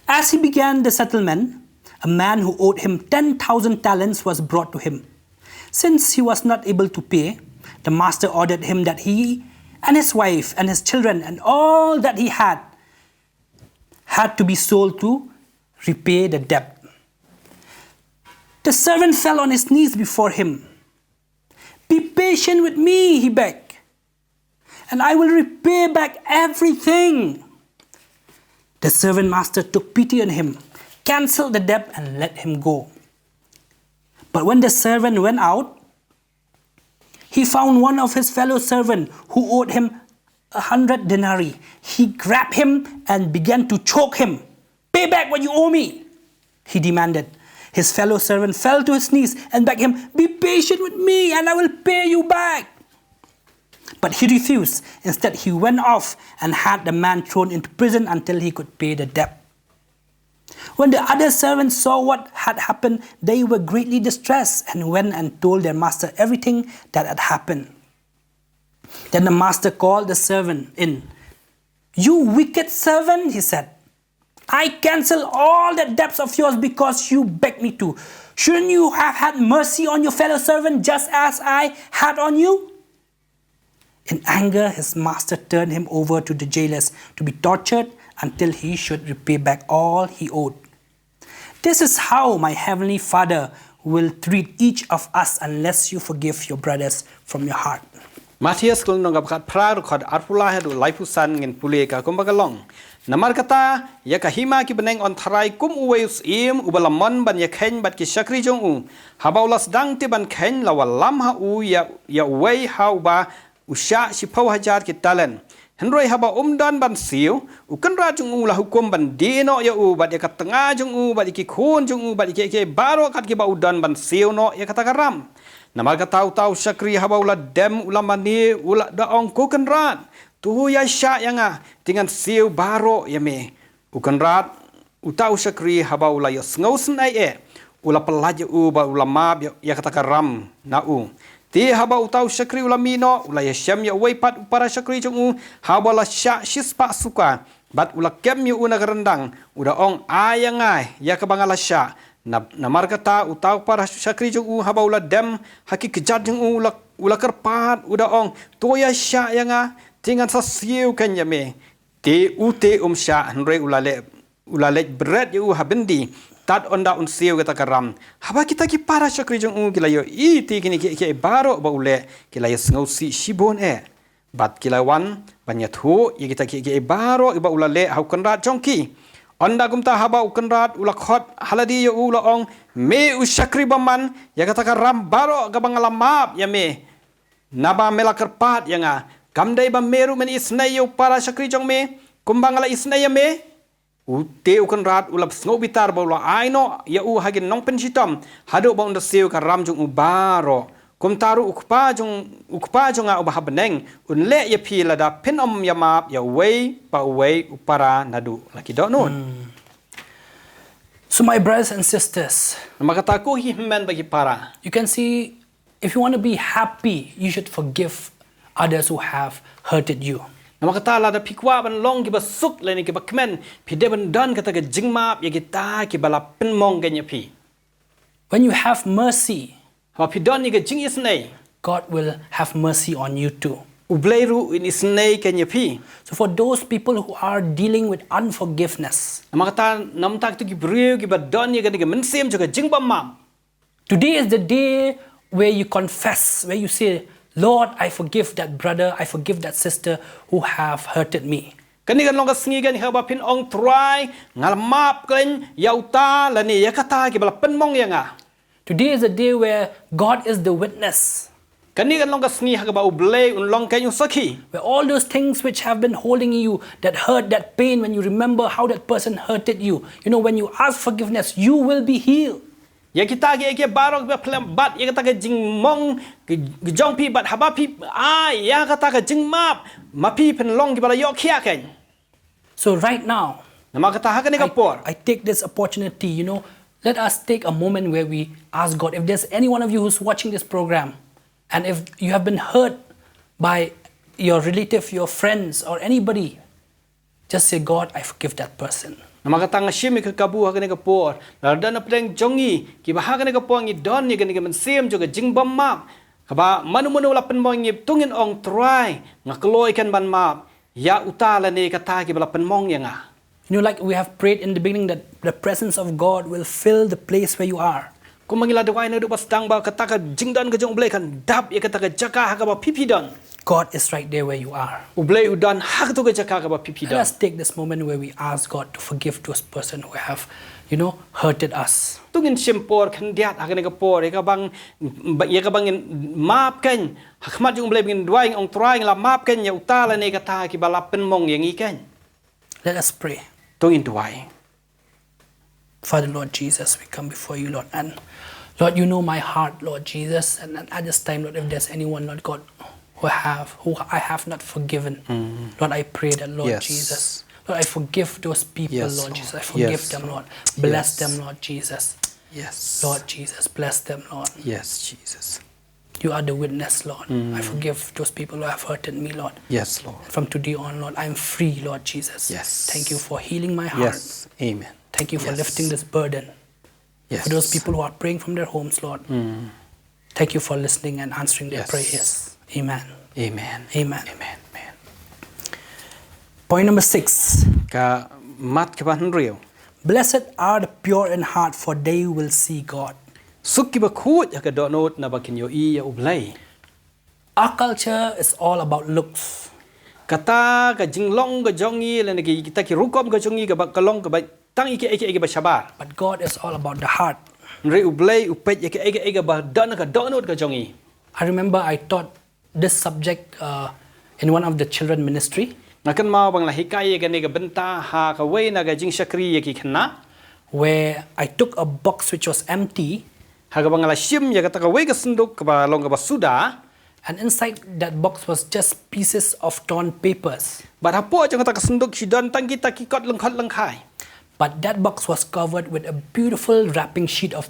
As he began the settlement, a man who owed him 10,000 talents was brought to him. Since he was not able to pay, the master ordered him that he and his wife and his children and all that he had to be sold to repay the debt. The servant fell on his knees before him. Be patient with me, he begged, and I will repay back everything. The servant master took pity on him, canceled the debt, and let him go. But when the servant went out, he found one of his fellow servants who owed him 100 denarii. He grabbed him and began to choke him. Pay back what you owe me, he demanded. His fellow servant fell to his knees and begged him, be patient with me and I will pay you back. But he refused. Instead, he went off and had the man thrown into prison until he could pay the debt. When the other servants saw what had happened, they were greatly distressed and went and told their master everything that had happened. Then the master called the servant in. You wicked servant, he said. I cancel all the debts of yours because you begged me to. Shouldn't you have had mercy on your fellow servant just as I had on you? In anger, his master turned him over to the jailers to be tortured until he should repay back all he owed. This is how my heavenly Father will treat each of us unless you forgive your brothers from your heart. Matthias kalano ga khat phra khat arpulai hadu laipusan ngin pule ka kumbagalong. Namar kata ya kahima ki beneng on tharai kum uweus im ubalamon ban ya khen bat ki shakri jong u habaulas dang te ban khen lawalam ha u ya uwei ha uba usha si pau hajar ki talen henroi haba umdan ban siu ukan ra jong u la hukum ban dino ya u bat ya katanga jong u bat ki khun jong u bat ki baro kat ki ba udan ban siu no ya kata karam namar kata utau shakri habaula dem ulamani ula daong ku kan rat tu ya sya yanga dengan siu baro ya me ukan rat utau shakri habaula ya sngosen ai ula pelaja u ba ulama ya kata karam na u ti haba utau shakri ulamino ula ya syam ya weipat para shakri jong u habala sya shispa suka bat ula kem yu una gerendang uda ong ayangai ya kabangala sya namar kata utau para shakri jong u haba ula dem haki kejat jong u ula kerpat uda ong toya sya yanga tingan sa siu kan ya me te ute sya henrei ulale berat yu habendi tat onda siu kata karam haba kita ki para shakri jong u kilayo i ti kini ki baro ba ule kilayo ngau si shibon bat kilawan banyat hu ya kita ki baro iba ulale hau kan rat jongki Onda kumta haba ukenrat ulakot haladi ya ula ong me usyakri baman ya kataka rambaro gabang alamap ya me naba mela kerpat ya nga kamdai ba meru men isnai yo para syakri jong me kumbang ala isnai ya me ute ukenrat ulap sngobitar ba ula aino ya u hagin nong pensitom hadu ba unda seu ka ram jong ubaro kumtaru ukpa jong nga ubah beneng unle ya pi lada penom ya map ya wei pa wei upara nadu laki do nun. So my brothers and sisters, Makataku himen bagi para. you can see, if you want to be happy, you should forgive others who have hurted you. Makata lada pikwa ban long ki basuk leni ki bakmen pi de ban dan kata ke jingmap ya kita ki bala penmong ganya pi. When you have mercy, Ha pi don ni ke jing isnei. God will have mercy on you too. Ubleiru in isnei kanya pi. So for those people who are dealing with unforgiveness, Makata namtak tu ki briu ki badon ni ke mensem juga jingbam mam. today is the day where you confess, where you say, Lord, I forgive that brother, I forgive that sister who have hurted me. Kani kan long ka singi kan haba pin ong try ngal map kan ya uta la ni ya kata ki bala penmong ya nga. Today is the day where God is the witness, Kani kan long ka singi ha ba ublei un long kan yung saki. where all those things which have been holding you, that hurt, that pain, when you remember how that person hurted you, when you ask forgiveness, you will be healed. Ya kita ke barok be plam bat ya kata ke jing mong ke jong pi bat haba pi ai ya kata ke jing map mapi pen long ki bala yok khia kan. So right now, Nama kata ha kan ka por. I take this opportunity, let us take a moment where we ask God, if there's any one of you who's watching this program, and if you have been hurt by your relative, your friends, or anybody, just say, God, I forgive that person. Nama kata ngashim ke kabu ha kan ka por. Larda na pleng jongi ki ba ha kan ka por ngi don ni kan men sem juga jing bam map. Kaba manu la pen mong ngi tungin ong try ngakloi kan ban map. Ya utala ni kata ki bala pen mong ya nga. Like we have prayed in the beginning, that the presence of God will fill the place where you are. Kung mangila dawai na do bastang ba kata ka jing don ka jong blai kan dap ya kata ka jaka ha ka ba pipi don. God is right there where you are. Ublei udan ha ka to ka jaka ka ba pipi don. Let us take this moment where we ask God to forgive those person who have, hurted us. Tungin simpor kan diat ha ka por ya ka bang map kan hakmat jong blai bin duai ong try la map kan ya utala ni kata ki bala pen mong yang i kan. Let us pray. Tungin duai. Father, Lord Jesus, we come before you, Lord. And Lord, you know my heart, Lord Jesus. And at this time, Lord, if there's anyone, Lord God, who I have not forgiven, Lord, I pray that, Lord Yes. Jesus, Lord, I forgive those people, Yes, Lord Lord. Jesus. I forgive Yes, them, Lord. Lord. Bless Yes. them, Lord Jesus. Yes. Lord Jesus, bless them, Lord. Yes, Jesus. You are the witness, Lord. I forgive those people who have hurted me, Lord. Yes, Lord. From today on, Lord, I'm free, Lord Jesus. Yes. Thank you for healing my heart. Yes. Amen. Thank you for Yes. lifting this burden. Yes. For those people who are praying from their homes, Lord. Thank you for listening and answering their Yes. prayers. Amen. Amen. Amen. Amen. Amen. Point number 6. Ka mat ka ban riu. Blessed are the pure in heart, for they will see God. Suk ki ba khut ya ka donot na ba kinyo i ya ublai. Our culture is all about looks. Kata ka jinglong ka jongi la ki kita ki rukom ka jongi ka ba kalong ka ba tang iki ba sabar. But God is all about the heart. Nri ublai upet ya ka ba don ka donot ka jongi. I remember I taught this subject in one of the children ministry, Nakan mau bang la hikay ka ni ka benta ha ka way na ka jing syakri ya ki kana. where I took a box which was empty, Ha ka bang la shim ya ka ta ka way ka sunduk ka ba long ka ba suda. and inside that box was just pieces of torn papers. Bat hapo jang ka ta ka sunduk si don tang kita ki kot leng khai. But that box was covered with a beautiful wrapping sheet of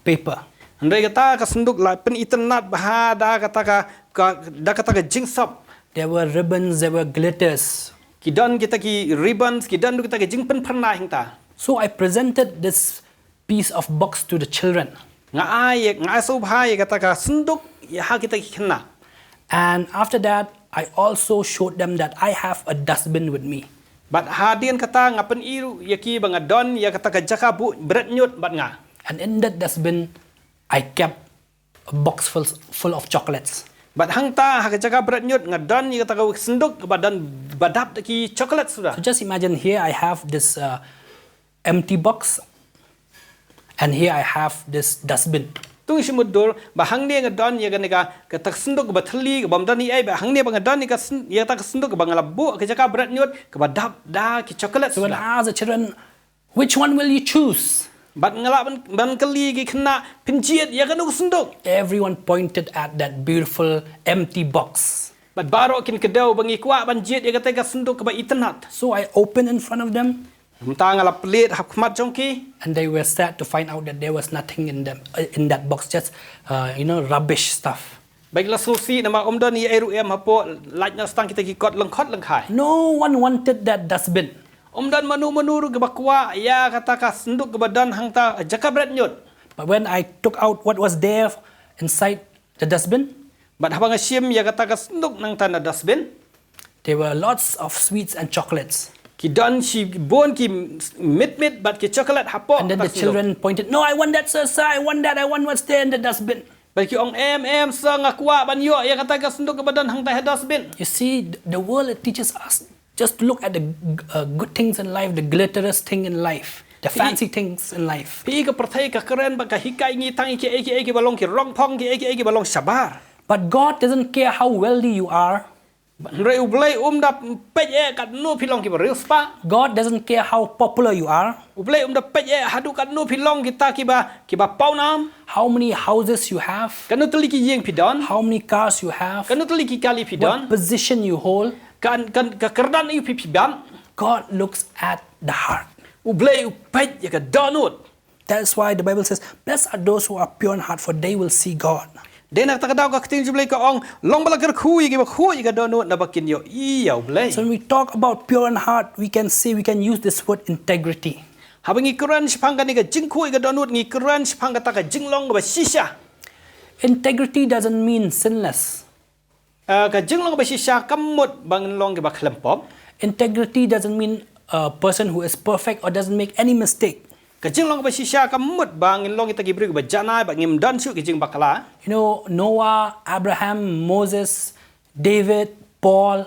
paper. Andai kata ka sunduk la pen iternat baha da kata ka jing sop. There were ribbons, there were glitters. Kidan kita ki ribbons, kidan kita ki jing pen pernah hingta. So I presented this piece of box to the children. Ngai so bhai kata ka sunduk ya ha kita ki kena. And after that, I also showed them that I have a dustbin with me. Bat hadian kata ngapen iru ya ki bang don ya kata ka jaka bu berat nyut bat nga. And in that dustbin, I kept a box full of chocolates. Bat hangta ha ka jaka berat nyut ngadon ya kata ka sunduk badan badap ki coklat sudah. So just imagine here I have this empty box, and here I have this dustbin. tung simudur bahang ne ngadon ya ganega ka taksunduk ba thli ba mdani ai ba hang ne ba ngadon ni ka ya ta kasunduk ba ngalabu ka jaka berat nyot ka ba dap da ki chocolate. So when I asked the children, which one will you choose? Bat ngalap ban kali gi kena pinjiat ya kan sunduk. Everyone pointed at that beautiful empty box. Bat baro kin kedau bangi kwa ban jiat ya kata ka sunduk ka ba itanat. So I opened in front of them, Mta ngalap pelit hap khmat jongki. and they were sad to find out that there was nothing in them in that box, just rubbish stuff. Baiklah susi nama om don ni ai ru em hapo laj na stang kita ki kot lengkhot lengkhai. No one wanted that dustbin. Om dan manu ke bakwa ya kata ka senduk ke badan hang ta jaka berat nyot. But when I took out what was there inside the dustbin, Bat habang asyim ya kata ka senduk nang tanda dustbin. there were lots of sweets and chocolates. Ki don si bon ki mit bat ki coklat hapo. And then the children pointed, no, I want that, sir, I want that, I want what's there in the dustbin. Bat ki ong em sa ngakwa ban yo ya kata ka senduk ke badan hang ta dustbin. You see, the world it teaches us just to look at the good things in life, the glitterous thing in life, the fancy things in life. Pi ka perthai ka keren ba ka hikai ngi tang ki eki balong ki rong pong ki eki balong sabar. But God doesn't care how wealthy you are. Rei ublai da pej kat nu pilong ki baril spa. God doesn't care how popular you are, Ublai da pej hadu kat nu pilong kita ki ba pau nam. how many houses you have, Kanu teli ki yeng pidon. how many cars you have, Kanu teli ki kali pidon. what position you hold. Kan ka kerdan yu pipiban. God looks at the heart. Ublai pej ya ka donut. That's why the Bible says, blessed are those who are pure in heart, for they will see God. Denak tak daw ka keting jublai ka ong long bala ker khu yi ba khu yi ka donut na bakin yo iya ublai. So when we talk about pure in heart, we can use this word integrity. Habang ikuran sipang ka ni ka jing khu yi ka donut ngi kuran sipang ka ta ka jing long ba shisha. Integrity doesn't mean sinless. Ka jing long ba shisha kamut bang long ba klempop. Integrity doesn't mean a person who is perfect or doesn't make any mistake. Ka jing long ba shisha kamut bang long kita gibri ba janai ba ngim dan su ki jing bakala. You know, Noah, Abraham, Moses, David, Paul,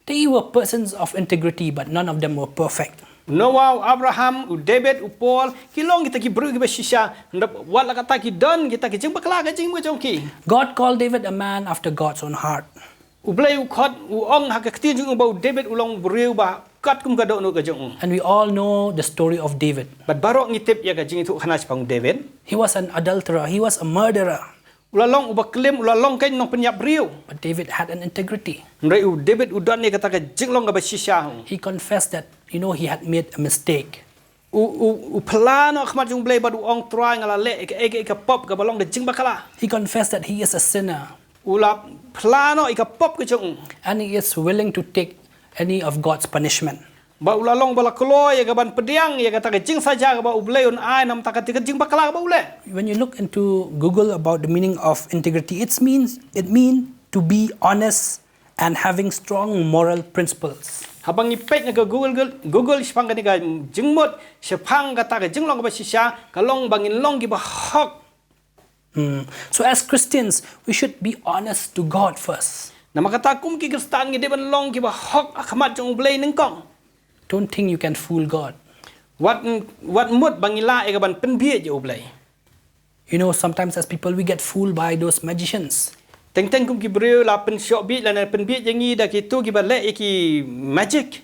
they were persons of integrity, but none of them were perfect. Noah, Abraham, David, Paul, kilong kita gibri ba shisha ndap wala kata ki don kita ki jing bakala ka jing mo jongki. God called David a man after God's own heart. Ublay ukot uong hakakitin jung ba David ulong buriu ba kat kum ka do no ka jung. And we all know the story of David. Bat barok ngitip ya ka jing itu khana pang David. He was an adulterer, he was a murderer, Ulalong ubaklim ulalong kay nong penyap riu. but David had an integrity. Ndai David udan ni kata ka jing long ka ba shisha. He confessed that, he had made a mistake. U plano khmat jung blay badu ong try ngala le ka pop ka balong de jing bakala. He confessed that he is a sinner, Ulap plano ka pop ka jung. and he is willing to take any of God's punishment. Ba ulalong bala kloy ya ka ban pediang ya kata ka jing saja ka ba ublay un ai nam ta ka jing bakala ka ba ule. When you look into Google about the meaning of integrity, it means to be honest and having strong moral principles. Habang ipek na ka Google sipang ka ni ka jingmot sipang kata ka jinglong ka ba sisya kalong bangin long ki ba hok. So as Christians, we should be honest to God first. Na makata kum ki kristan ngi de ban long ki ba hok akhamat jong ublay neng kong. Don't think you can fool God. Wat mut bangila e ka ban penbiet je ublay. Sometimes as people, we get fooled by those magicians. Teng kum ki breu la pen shop bit la na penbiet je ngi da ki tu ki ba le e ki magic.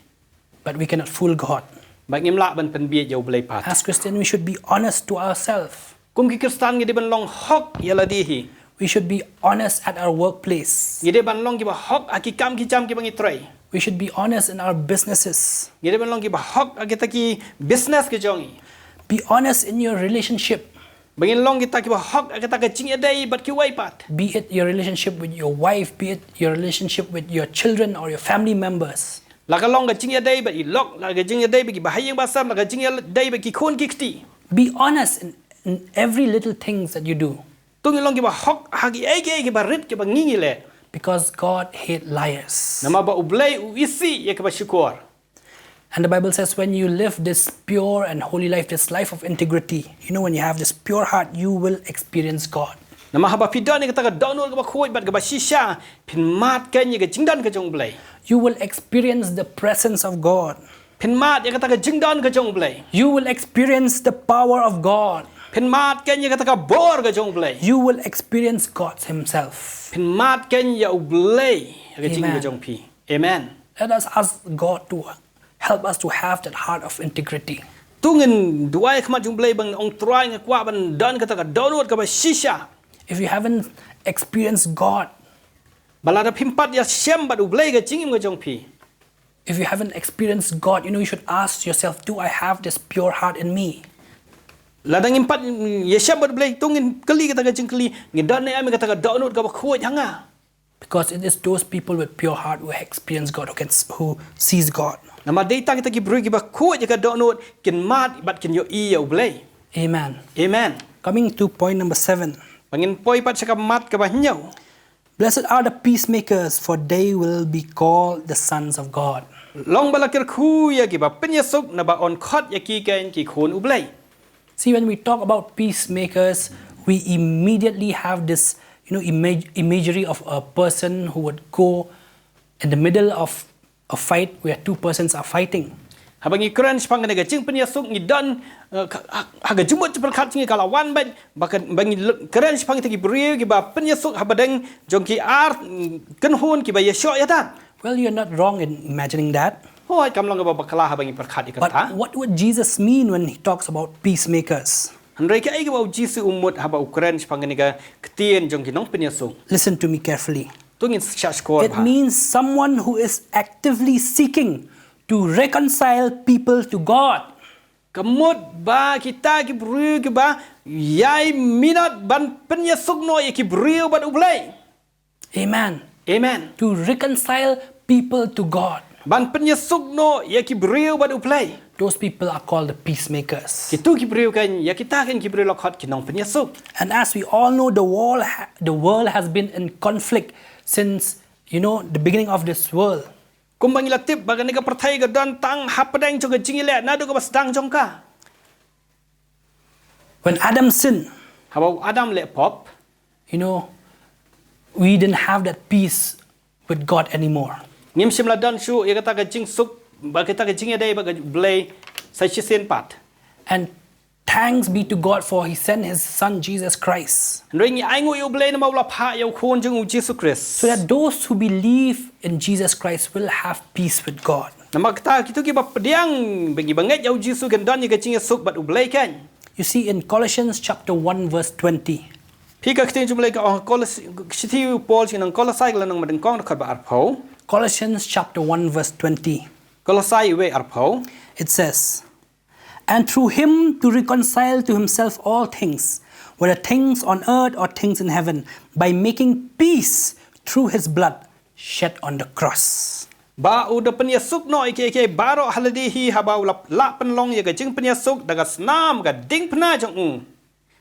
But we cannot fool God. Ba ngim la ban penbiet je ublay pat. As Christians, we should be honest to ourselves. Kum ki kristan ngi de ban long hok ya la dihi. We should be honest at our workplace. Ngi de ban long ki ba hok akikam ki jam ki bangi try. We should be honest in our businesses. Ngi de ban long ki ba hok akita ki business ki jongi. Be honest in your relationship. Bangin long kita ki ba hok akita ka jing edai bat ki wai pat. Be it your relationship with your wife, be it your relationship with your children or your family members. La ka long ka jing edai bat i lok la ka jing edai ba ki bahayang basam la ka jing edai ba ki khon ki kti. Be honest in every little things that you do, Tung long ki ba hok hagi ai ki ba rit ki ba ngingi le. because God hates liars. Nama ba ublay u isi ya ki ba syukur. And the Bible says when you live this pure and holy life, this life of integrity, when you have this pure heart, you will experience God. Nama haba pidan ni kata ka download ka ba khoi bat ka ba shisha pin mat ka ni ka jingdan ka jong blay. You will experience the presence of God. Pin mat ya kata ka jingdan ka jong blay. You will experience the power of God. Pin mat ken ya kata ka bor ka jong blay. You will experience God Himself. Pin mat ken ya u blay ka jing ka Amen. jong pi. Amen. Let us ask God to help us to have that heart of integrity. Tungin duai khmat jong blay bang ong try nga kwa ban dan kata ka download ka ba shisha. If you haven't experienced God, Balada pimpat ya syam bat u blay ka jing ka jong pi. if you haven't experienced God, you should ask yourself, do I have this pure heart in me? Ladang impat ya syam bat blay tungin kali kata ka jing kali ngidan ne ami kata ka download ka ba khuat hanga. Because it is those people with pure heart who experience God, who sees God. Nama data kita ki beri ki ba khuat ya ka download kin mat bat kin yo i ya u blay. Amen. Amen. Coming to point number 7. Pangin poi pat sa ka mat ka ba nyau. Blessed are the peacemakers, for they will be called the sons of God. Long balakir khu ya ki ba penyesuk na ba on khot ya ki ken ki khon u blay. See, when we talk about peacemakers, we immediately have this, imagery of a person who would go in the middle of a fight where two persons are fighting. Habang ikran sepang ga jing penyesuk ni dan haga jumut perkat ngi kalawan ba bakan bangi keren sepang ki beri ki ba penyesuk habadeng jong ki art ken hon ki ba yesho ya tan. Well, you're not wrong in imagining that. Hoi kam long ga ba bakala habang perkat But ikata. what would Jesus mean when he talks about peacemakers? Handai ka ai ga ba jisu umut haba ukran sepang ni ga ketien jong ki nong penyesuk. Listen to me carefully. Tungin syak skor It means someone who is actively seeking to reconcile people to God. Kamut ba kita ki beri ki ba yai minat ban penyesuk no ya ki beri ba u blay. Amen. Amen. To reconcile people to God. Ban penyesuk no ya ki beri ba u blay. Those people are called the peacemakers. Kitu ki beri kan ya kita kan ki beri lokhat ki nong penyesuk. And as we all know, the world has been in conflict since, the beginning of this world. Kumbang ilatip bagan ka perthai ga dan tang hapadang jong ka jingile na do ka basdang jong ka. When Adam sinned, Habau Adam le pop, we didn't have that peace with God anymore. ngim sim la dan shu ya kata ka jing suk ba kita ka jing dai ba ka blay sai chi sen pat. And thanks be to God for He sent His Son Jesus Christ, Ndoi ngi ai ngoi u blay na maula pha ya khon jong u Jesus Christ. so that those who believe in Jesus Christ will have peace with God. Nama kita kitu ki ba pediang bagi banget ya Jesus kan dan ya ka jing suk bat u blay kan. You see, in Colossians chapter 1 verse 20, Pika kitin jumlay ka kolos kiti Paul sinang kolosai la nang madeng kong khat ba arpho. Colossians chapter 1 verse 20, Kolosai we arpho. it says, "And through Him to reconcile to Himself all things, whether things on earth or things in heaven, by making peace through His blood shed on the cross." Ba udah penyesuk no ike baro haladi hi habau la penlong ya gajing penyesuk daga snam ga ding pena jong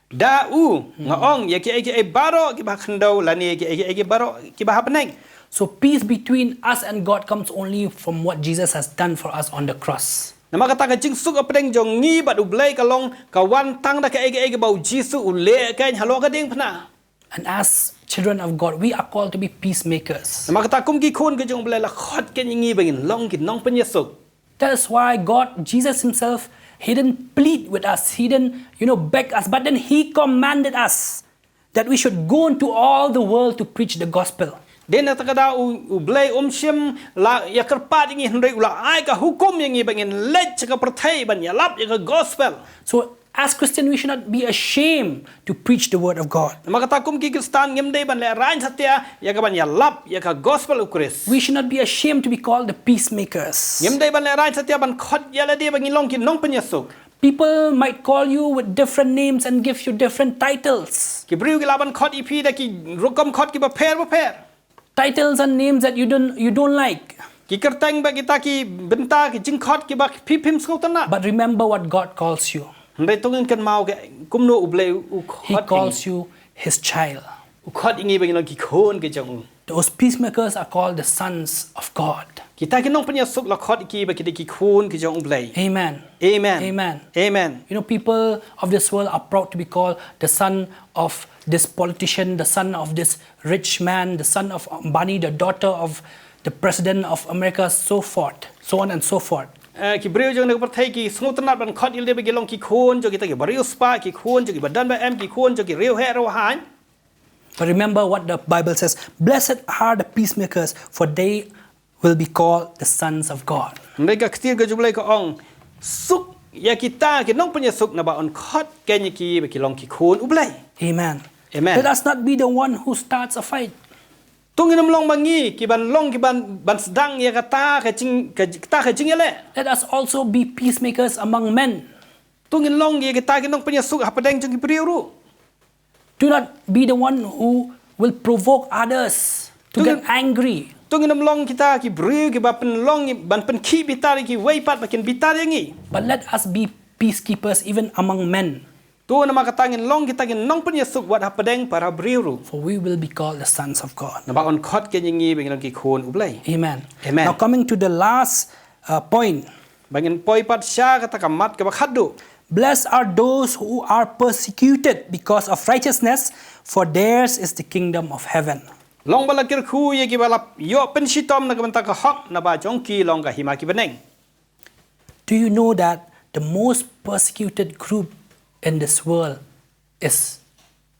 da ngaong ya ike baro ki ba khandau lani ike baro ki ba hapeneng. So peace between us and God comes only from what Jesus has done for us on the cross. Nama kata gajing suk apeng jong ngi ba ublai kalong kawan tang da ike bau jisu ule kan halo ga ding pena. And as children of God, we are called to be peacemakers. Nama kata kum ki khon ga jong blai la khot ken ngi bangin long ki nong penyesuk. That is why Jesus Himself, He didn't plead with us. He didn't, beg us. But then He commanded us that we should go into all the world to preach the gospel. Den takada ublay sim la ya kerpat ngi hendai ula ai ka hukum yang ngi bangin let ka perthai ban ya lap ya ka gospel. So as Christians, we should not be ashamed to preach the word of God. Nama kata kum ki Kristan ngem dei ban le rain satya ya ka ban ya lap ya ka gospel ukris. We should not be ashamed to be called the peacemakers. Ngem dei ban le rain satya ban khot ya la dia bangin long ki nong penyesuk. People might call you with different names and give you different titles. Ki briu ki laban khot ipi da ki rukom khot ki ba per. Titles and names that you don't like. Ki kerteng ba kita ki benta ki jing khot ki ba pipim skotana. But remember what God calls you. Hendai tungin kan mau ke kum no ublay u He khot. calls you His child. U khot ngi bangin long ki khon ke jong. Those peacemakers are called the sons of God. Kita ki nong penyesuk la khot ki ba ki khon ki jong ublay. Amen. Amen. Amen. Amen. People of this world are proud to be called the son of this politician, the son of this rich man, the son of Ambani, the daughter of the president of America, so forth, so on and so forth. ki breu jong ne perthai ki sngotanat ban khot il de be long ki khon jo kita ki bariu spa ki khon jo ki badan ba em ki khon jo ki reu he ro han. But remember what the Bible says, blessed are the peacemakers, for they will be called the sons of God. Mereka ktir ke jumlai ko ong suk ya kita ki nong punya suk na ba on khot ke ni ki be ki long ki khon ublai. Amen. Amen. Let us not be the one who starts a fight. Tung inam long bangi ki ban long ki ban sedang ya kata ke jing kita ke jing ele. Let us also be peacemakers among men. Tung in long ya kita ki nong punya suk ha padeng jong ki priu ru. Do not be the one who will provoke others to get angry. Tung inam long kita ki briu ki ba pen long ban pen ki bitar ki wei pat bakin bitar yang ni. But let us be peacekeepers even among men, Tu nama katangin long kita ki nong punya suk wat ha padeng para briu ru. for we will be called the sons of God. Na ba on khot ke nyingi be ki khon ublai. Amen. Amen. Now coming to the last point. Bangin poi pat sya kata kamat ke ba khadu. Blessed are those who are persecuted because of righteousness, for theirs is the kingdom of heaven. Long bala kir khu ye ki bala yo pen sitom na kabanta ka hok na ba jong ki long ka hima ki beneng. Do you know that the most persecuted group in this world is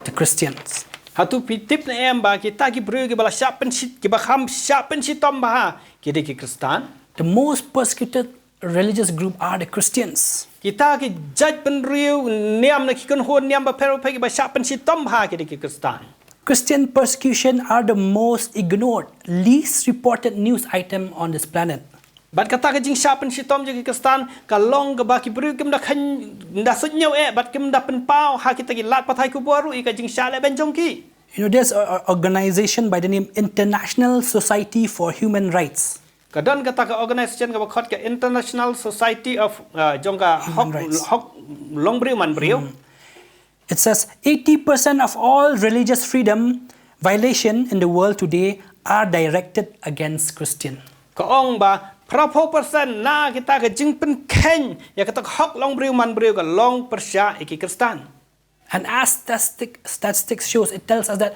the Christians? Hatu pitip na em ba kita ki briu ki bala sya pen sit ki ba kham sya pen sitom ba ki de ki Kristan. The most persecuted religious group are the Christians. Kita ki judge pen riu niam na ki kon hon niam ba pero pe ki ba sya pen sitom ba ki de ki Kristan. Christian persecution are the most ignored, least reported news item on this planet. Bat kata ka jing sya pen sitom je ki Kristan ka long ka ba ki briu kim da khan da sut nyau bat kim da pen pau ha kita ki lat pathai ku boru i ka jing sya le ben jong ki. You know, there's an organization by the name International Society for Human Rights. Kadang kata ka organisation ka bakhot ka International Society of jongka Human rights. hok long briu man briu. It says 80% of all religious freedom violation in the world today are directed against Christian. Ka ong ba prapo persen na kita ka jing pen ken ya kata hok long briu man briu ka long persya iki Kristan. And as statistics shows, it tells us that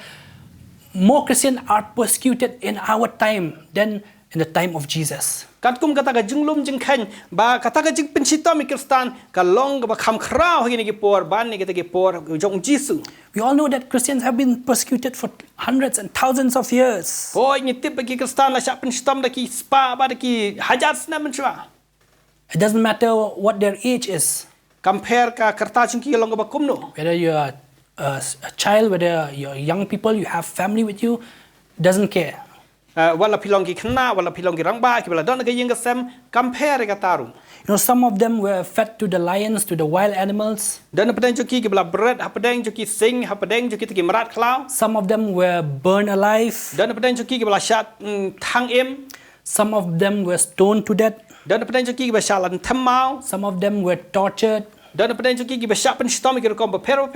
more Christians are persecuted in our time than in the time of Jesus. Kat kum kata ka jing lum jing ken ba kata ka jing pen sitom iki Kristan ka long ka ba kham krao hini ki por ban ni kita ki por jong Jisu. We all know that Christians have been persecuted for hundreds and thousands of years. Poi ni tip ki Kristan la sya pen sitom da ki spa ba da ki hajar sna men chwa. It doesn't matter what their age is, Compare ka kerta jing ki long ka ba kum no. whether you're a child, whether you're young people, you have family with you, doesn't care. Wala pilong ki khna wala pilong ki rangba ki bala don ka yeng ka sem compare ka taru. You know, some of them were fed to the lions, to the wild animals. Dan padang joki ki bala bread ha padang joki sing ha padang joki ki merat khlau. Some of them were burned alive. Dan padang joki ki bala shat thang em. Some of them were stoned to death. Dan padang joki ki bala shalan thamau. Some of them were tortured. Dan padang joki ki bala shat pen stom ki kom ba per.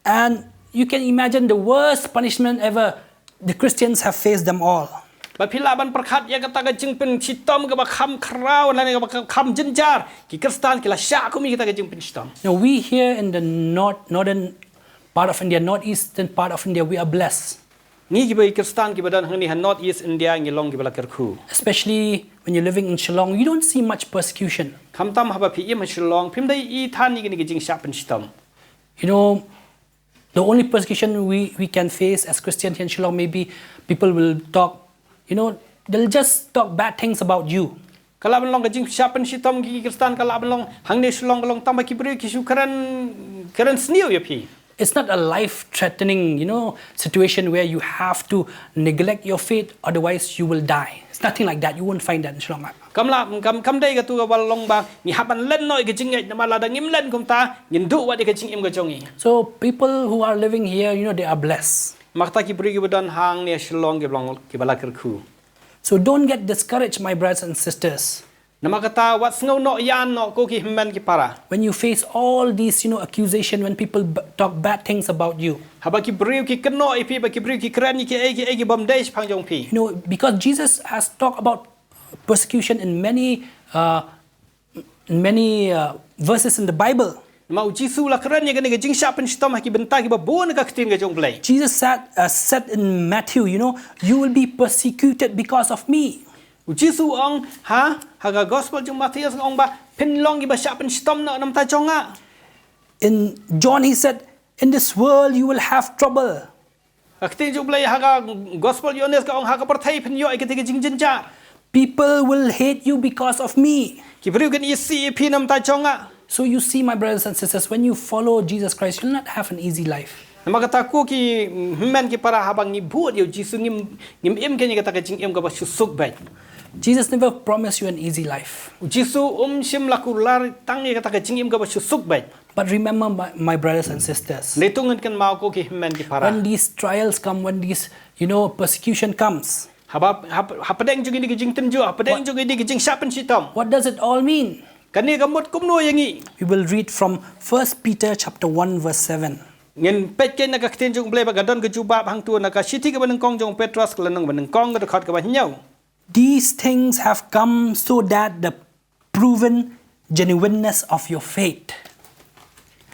And you can imagine the worst punishment ever. The Christians have faced them all. Ba pila ban perkhat ya kata ka jing pen sitom ka ba kham krau la ka ba kham jenjar ki Kristan ki la sya ko mi kita ka jing pen sitom. Now we here in the northern part of India, northeastern part of India, we are blessed. Ni ki ba Kristan ki ba dan hang ni han North East India ngi long ki bala kerku. Especially when you're living in Shillong, you don't see much persecution. Kham tam ha ba pi im shilong phim dai I than ni ki jing sya pen sitom. You know, the only persecution we can face as Christians here in Shillong, maybe people will talk, you know, they'll just talk bad things about you. Kalau belong ke jing siapa si tom ki Kristan kalau belong hang ni selong belong tambah ki beri ki su keren sniu ya pi. It's not a life-threatening, you know, situation where you have to neglect your faith, otherwise you will die. It's nothing like that. You won't find that in Shillong. Kam dai ka tu ka belong ba ni hapan len noi ke jing na mala da ngim len kum ta ngin du wa de ke jing im ka jongi. So people who are living here, you know, they are blessed. Makta ki beri ki badan hang ni selong ki belong ki bala kerku. So don't get discouraged, my brothers and sisters. Nama kata wat sngau no yan no ko ki himmen ki para. When you face all these, you know, accusation, when people talk bad things about you. Haba ki beri ki keno ipi ba ki beri ki keren ki egi bom dai phang jong pi. You know, because Jesus has talked about persecution in many verses in the Bible. Mau Jisu la keren ni ke jing siapa si tom ki benta ki ba bon ka ktin ke jong play. Jesus said in Matthew, you know, you will be persecuted because of me. Jisu ong haga gospel jung Matius ong ba penlong gi ba sya pen stom na nam ta chonga. In John, he said, in this world you will have trouble. Akti jung blai haga gospel Yohanes ka ong haga perthai pen yo ikati jing jinja. People will hate you because of me. Ki beriu kan isi pi nam ta chonga. So you see, my brothers and sisters, when you follow Jesus Christ, you'll not have an easy life. Nama kata ku ki men ki para habang ni buat yo Jisu ngim em kan kata ka jing em ka ba susuk bai. Jesus never promised you an easy life. Jisu sim laku lar tang ni kata ka jing em ka ba susuk bai. But remember, my brothers and sisters, Letungan kan mau ku ki men ki para. when these trials come, when these, persecution comes, Hapadeng juga di jing tenju, hapadeng juga di jing syapen sitom. what does it all mean? Kani kamut kumno yangi. We will read from 1 Peter chapter 1 verse 7. Ngin pet ken nak kten jong blai bagadon ke juba hang tu nak siti ke baneng kong jong Petrus ke leneng baneng kong ke dekat ke nyau. These things have come so that the proven genuineness of your faith,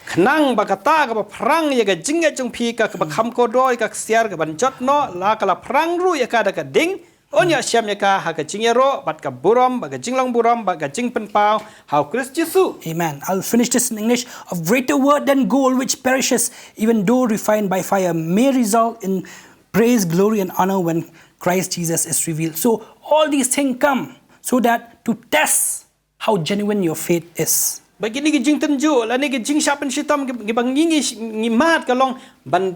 Kenang bakata ke perang ya ke jingat jong pi ke bakam kodoi ke siar ke banjot no la kala perang ru ya ka ka ding onya syam ya ka ha ke jingero bat ka burom ba ke jinglong burom ba ke jing penpau how Christ Jesu. amen. I'll finish this in English. Of greater worth than gold which perishes, even though refined by fire, may result in praise, glory and honor when Christ Jesus is revealed. So all these things come so that to test how genuine your faith is. Bagi ni ke jing tenju la ni ke jing syapen sitom ke bang ngimat ka long ban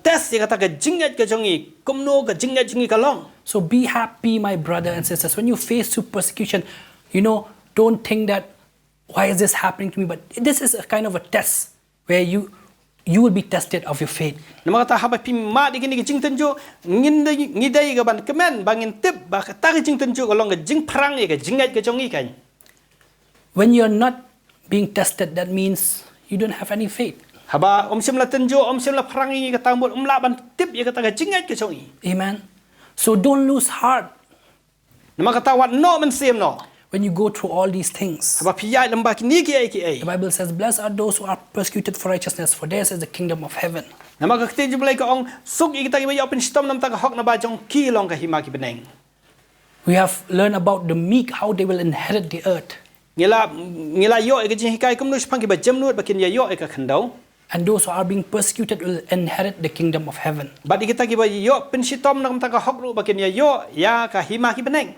test ya kata ke jingat ke jongi kumno ke jingat jingi ka long. So be happy, my brother and sisters, when you face to persecution. Don't think that why is this happening to me, but this is a kind of a test where you will be tested of your faith. Nama kata haba pi ma di ke jing tenju ngidai ke ban kemen bangin tip ba kata ke jing tenju ka long ke jing perang ya ke jingat ke jongi kan. When you're not being tested, that means you don't have any faith. Haba sim la tenju sim la perang ini kata mut la ban tip ya kata ke jingat ke jongi. Amen. So don't lose heart Nama kata wat no men sim no. when you go through all these things. Haba pi ya lembah kini ki ai ki ai. The Bible says, blessed are those who are persecuted for righteousness, for theirs is the kingdom of heaven. Nama ka kte jublai ka ong suk i kita ki ba ya pen sitom nam ta ka hok na ba jong ki long ka hima ki beneng. We have learned about the meek, how they will inherit the earth. Ngila yo ke jing hikai kum nu spang ki ba jam nu ba kin ya yo ka khandau. And those who are being persecuted will inherit the kingdom of heaven. Ba di kita ki ba yo pen sitom nam ta ka hok ru ba kin ya yo ya ka hima ki beneng.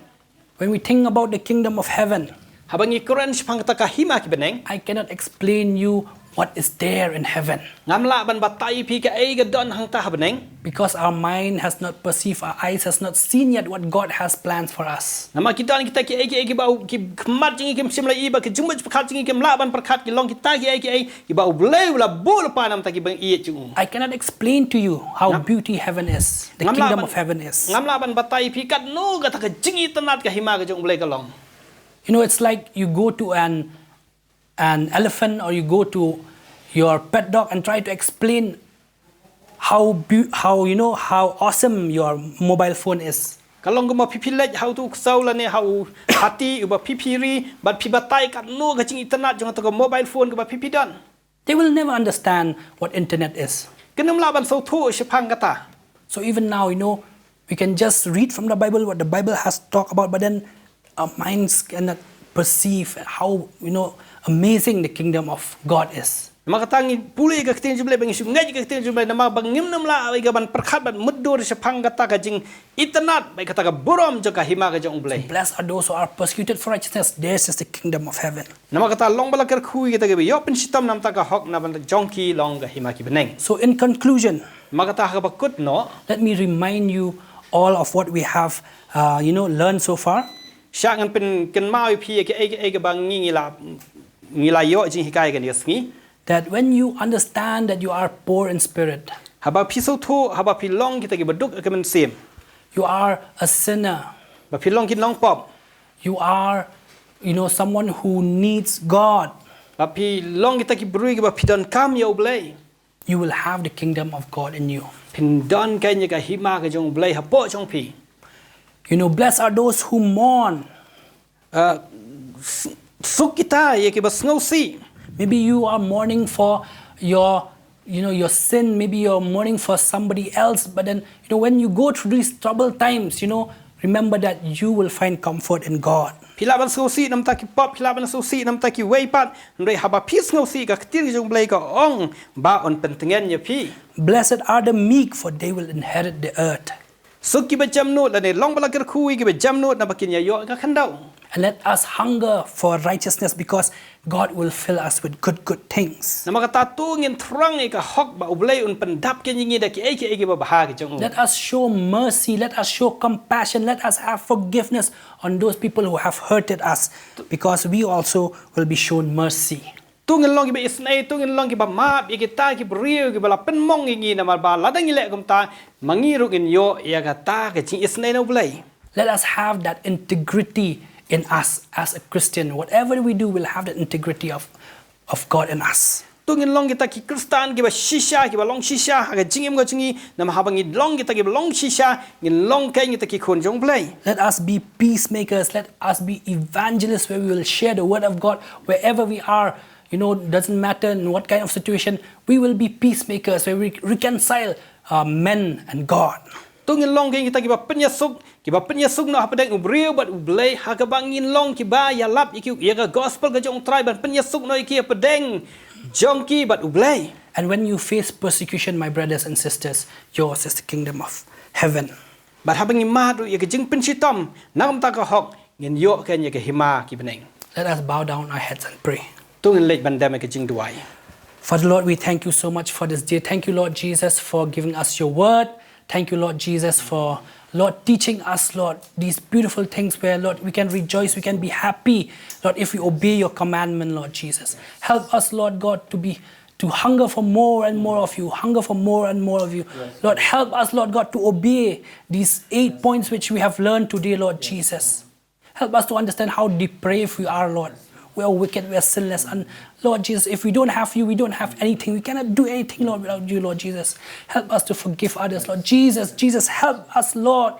When we think about the kingdom of heaven, Habang i Quran spang ta ka hima ki beneng. I cannot explain you what is there in heaven, Ngamla ban batai pi ka ai ga don hang ta beneng. because our mind has not perceived, our eyes has not seen yet what God has plans for us. Nama kita ni kita ki ba ki kmat jing ki sim la i ba ki jumba pakhat jing ki la ban perkhat ki long kita ki ba blai la bol pa nam ta ki bang i chung. I cannot explain to you how beauty heaven is, the kingdom of heaven is. Ngamla ban batai pi kat no ga ta ka jing i tanat ka hima ka jong blai ka long. It's like you go to an elephant, or you go to your pet dog and try to explain how awesome your mobile phone is. Kalong ko mapipilaj how to saula ne how hati uba pipiri but pibatai kat no ka jing i tanat jong ta ka mobile phone ka ba pipidan. They will never understand what internet is. Kenam la ban so tho shapang kata. So even now, we can just read from the Bible what the Bible has talked about, but then our minds cannot perceive how, amazing the kingdom of God is. Nama katangi pulih ka ktin jublai bang isu ngai ka ktin jublai nama bang ngim nam la ai ga ban perkhat ban mudur shapang kata ka jing itanat bai kata ka borom jo ka hima ka jong blai. Blessed are those who are persecuted for righteousness, theirs is the kingdom of heaven. Nama kata long bala ker khui kita ga yo pen sitam nam ta ka hok na ban jongki long ka hima ki beneng. So in conclusion, Nama kata ka bakut no let me remind you all of what we have, learned so far. syak ngan pen ken mau pi ki ai ga bang ngila yo jing hikai ga ni sngi. That when you understand that you are poor in spirit, Haba pi so tho haba pi long kita ki baduk ka men sim. you are a sinner, Ba pi long kin long pop. you are, someone who needs God, Ba pi long kita ki brui ba pi don kam yo blai. you will have the kingdom of God in you. Pin don kai ni ka hima ka jong blai ha po jong pi. Blessed are those who mourn. Suk kita ye ki ba snau si. Maybe you are mourning for your sin. Maybe you're mourning for somebody else. But then, when you go through these troubled times, remember that you will find comfort in God. Pila ban susi nam ta ki pop pila ban susi nam ta ki wei pat rei haba pis ngau si ka ktir jong blai ka ong ba on pentengen ya pi Blessed are the meek, for they will inherit the earth. suk ki ba jam no la ne long bala ker khu ki ba jam no na ba kin ya yo ka khandau And let us hunger for righteousness, because God will fill us with good things. na ma ka ta tu ngin thrang e ka hok ba ublai un pendap ke ngi da ki e ki ba ha ki jong Let us show mercy, let us show compassion, let us have forgiveness on those people who have hurted us, because we also will be shown mercy. tu ngin long ki ba isnai tu ngin long ki ba ma bi ki ta ki brio ki ba la pen mong ngi na ma ba la dang le kum ta mangi ru ngin yo ya ka ta ka jing isnai no blai Let us have that integrity in us as a Christian. Whatever we do, we'll have that integrity of God in us. tu ngin long kita ki kristan ki ba shisha ki ba long shisha ha jing im go chingi na ma ha bang long kita ki ba long shisha ngin long kai ngita ki khon jong blai Let us be peacemakers. Let us be evangelists, where we will share the word of God wherever we are. Doesn't matter in what kind of situation. We will be peacemakers, where we reconcile men and God. tu ngin long kai kita ki ba penyasuk no ha padang ubrio bat ublai ha ka bangin long ki ba ya lap ki ya ka gospel ka jong try ban penyasuk no ki padang jong ki bat ublai And when you face persecution, my brothers and sisters, yours is the kingdom of heaven. bat ha bangin ma du ya ka jing penchitom nam ta ka hok ngin yo ka ya ka hima ki beneng Let us bow down our heads and pray. tu ngin lek ban dam ka jing duai Father Lord, we thank you so much for this day. Thank you, Lord Jesus, for giving us your word. Thank you, Lord Jesus, for Lord teaching us, Lord, these beautiful things where, Lord, we can rejoice, we can be happy, Lord, if we obey your commandment, Lord Jesus. Help us, Lord God, to hunger for more and more of you, hunger for more and more of you. Lord, help us, Lord God, to obey these 8 points which we have learned today, Lord Jesus. Help us to understand how depraved we are, Lord. We are wicked, we are sinless. And Lord Jesus, if we don't have you, we don't have anything. We cannot do anything, Lord, without you, Lord Jesus. Help us to forgive others, Lord Jesus, help us, Lord.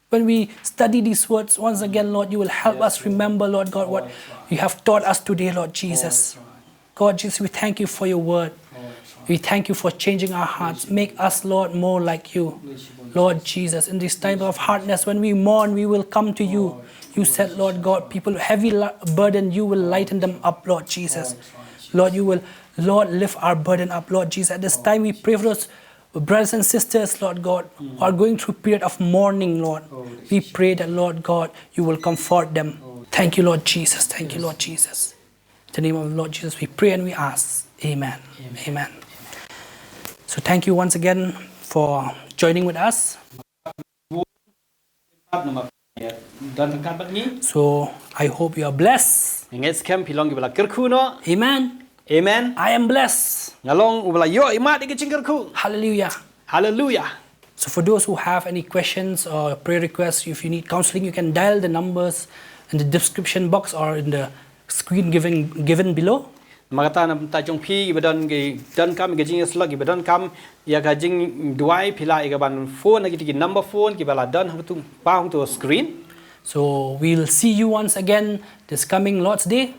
When we study these words, once again, Lord, you will help us remember, Lord God, what you have taught us today, Lord Jesus. God, Jesus, we thank you for your word. We thank you for changing our hearts. Make us, Lord, more like you. Lord Jesus, in this time of hardness, when we mourn, we will come to you. You said, Lord God, people heavy burden, you will lighten them up, Lord Jesus. Lord, you will, Lord, lift our burden up, Lord Jesus. At this time, we pray for those brothers and sisters, Lord God, who are going through a period of mourning, Lord. We pray that, Lord God, you will comfort them. Thank you, Lord Jesus. Thank you, Lord Jesus. In the name of the Lord Jesus, we pray and we ask. Amen. Amen. So thank you once again for joining with us. So I hope you are blessed. nges kem pilong ki bala ker khu no Amen. amen I am blessed. ngalong ubala yo imat ki jing ker khu Hallelujah. hallelujah So for those who have any questions or prayer requests, if you need counseling, you can dial the numbers in the description box or in the screen given below. makata na ta jong phi ki badon ki don kam ki jing slot ki badon kam ya ka jing duai phila ki ban phone ki number phone ki bala don ha tu pa hong tu screen So we'll see you once again this coming Lord's Day.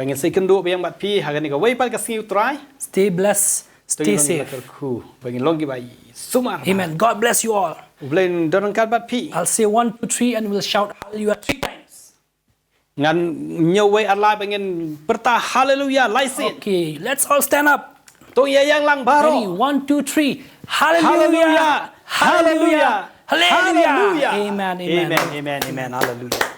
bangin sai kendu bayang bat phi ha ni ka wei pat ka siu try Stay blessed. Stay safe. ker khu bangin long ki bai sumar Amen. God bless you all. ublen don kan bat phi I'll say 1, 2, 3 and we'll shout hallelujah 3 times. ngan nhiều way Allah bangin perta hallelujah lai sin Okay, let's all stand up. to ya yang lang baro Ready? 1, 2, 3. Hallelujah. hallelujah hallelujah Hallelujah. Amen. Amen. amen hallelujah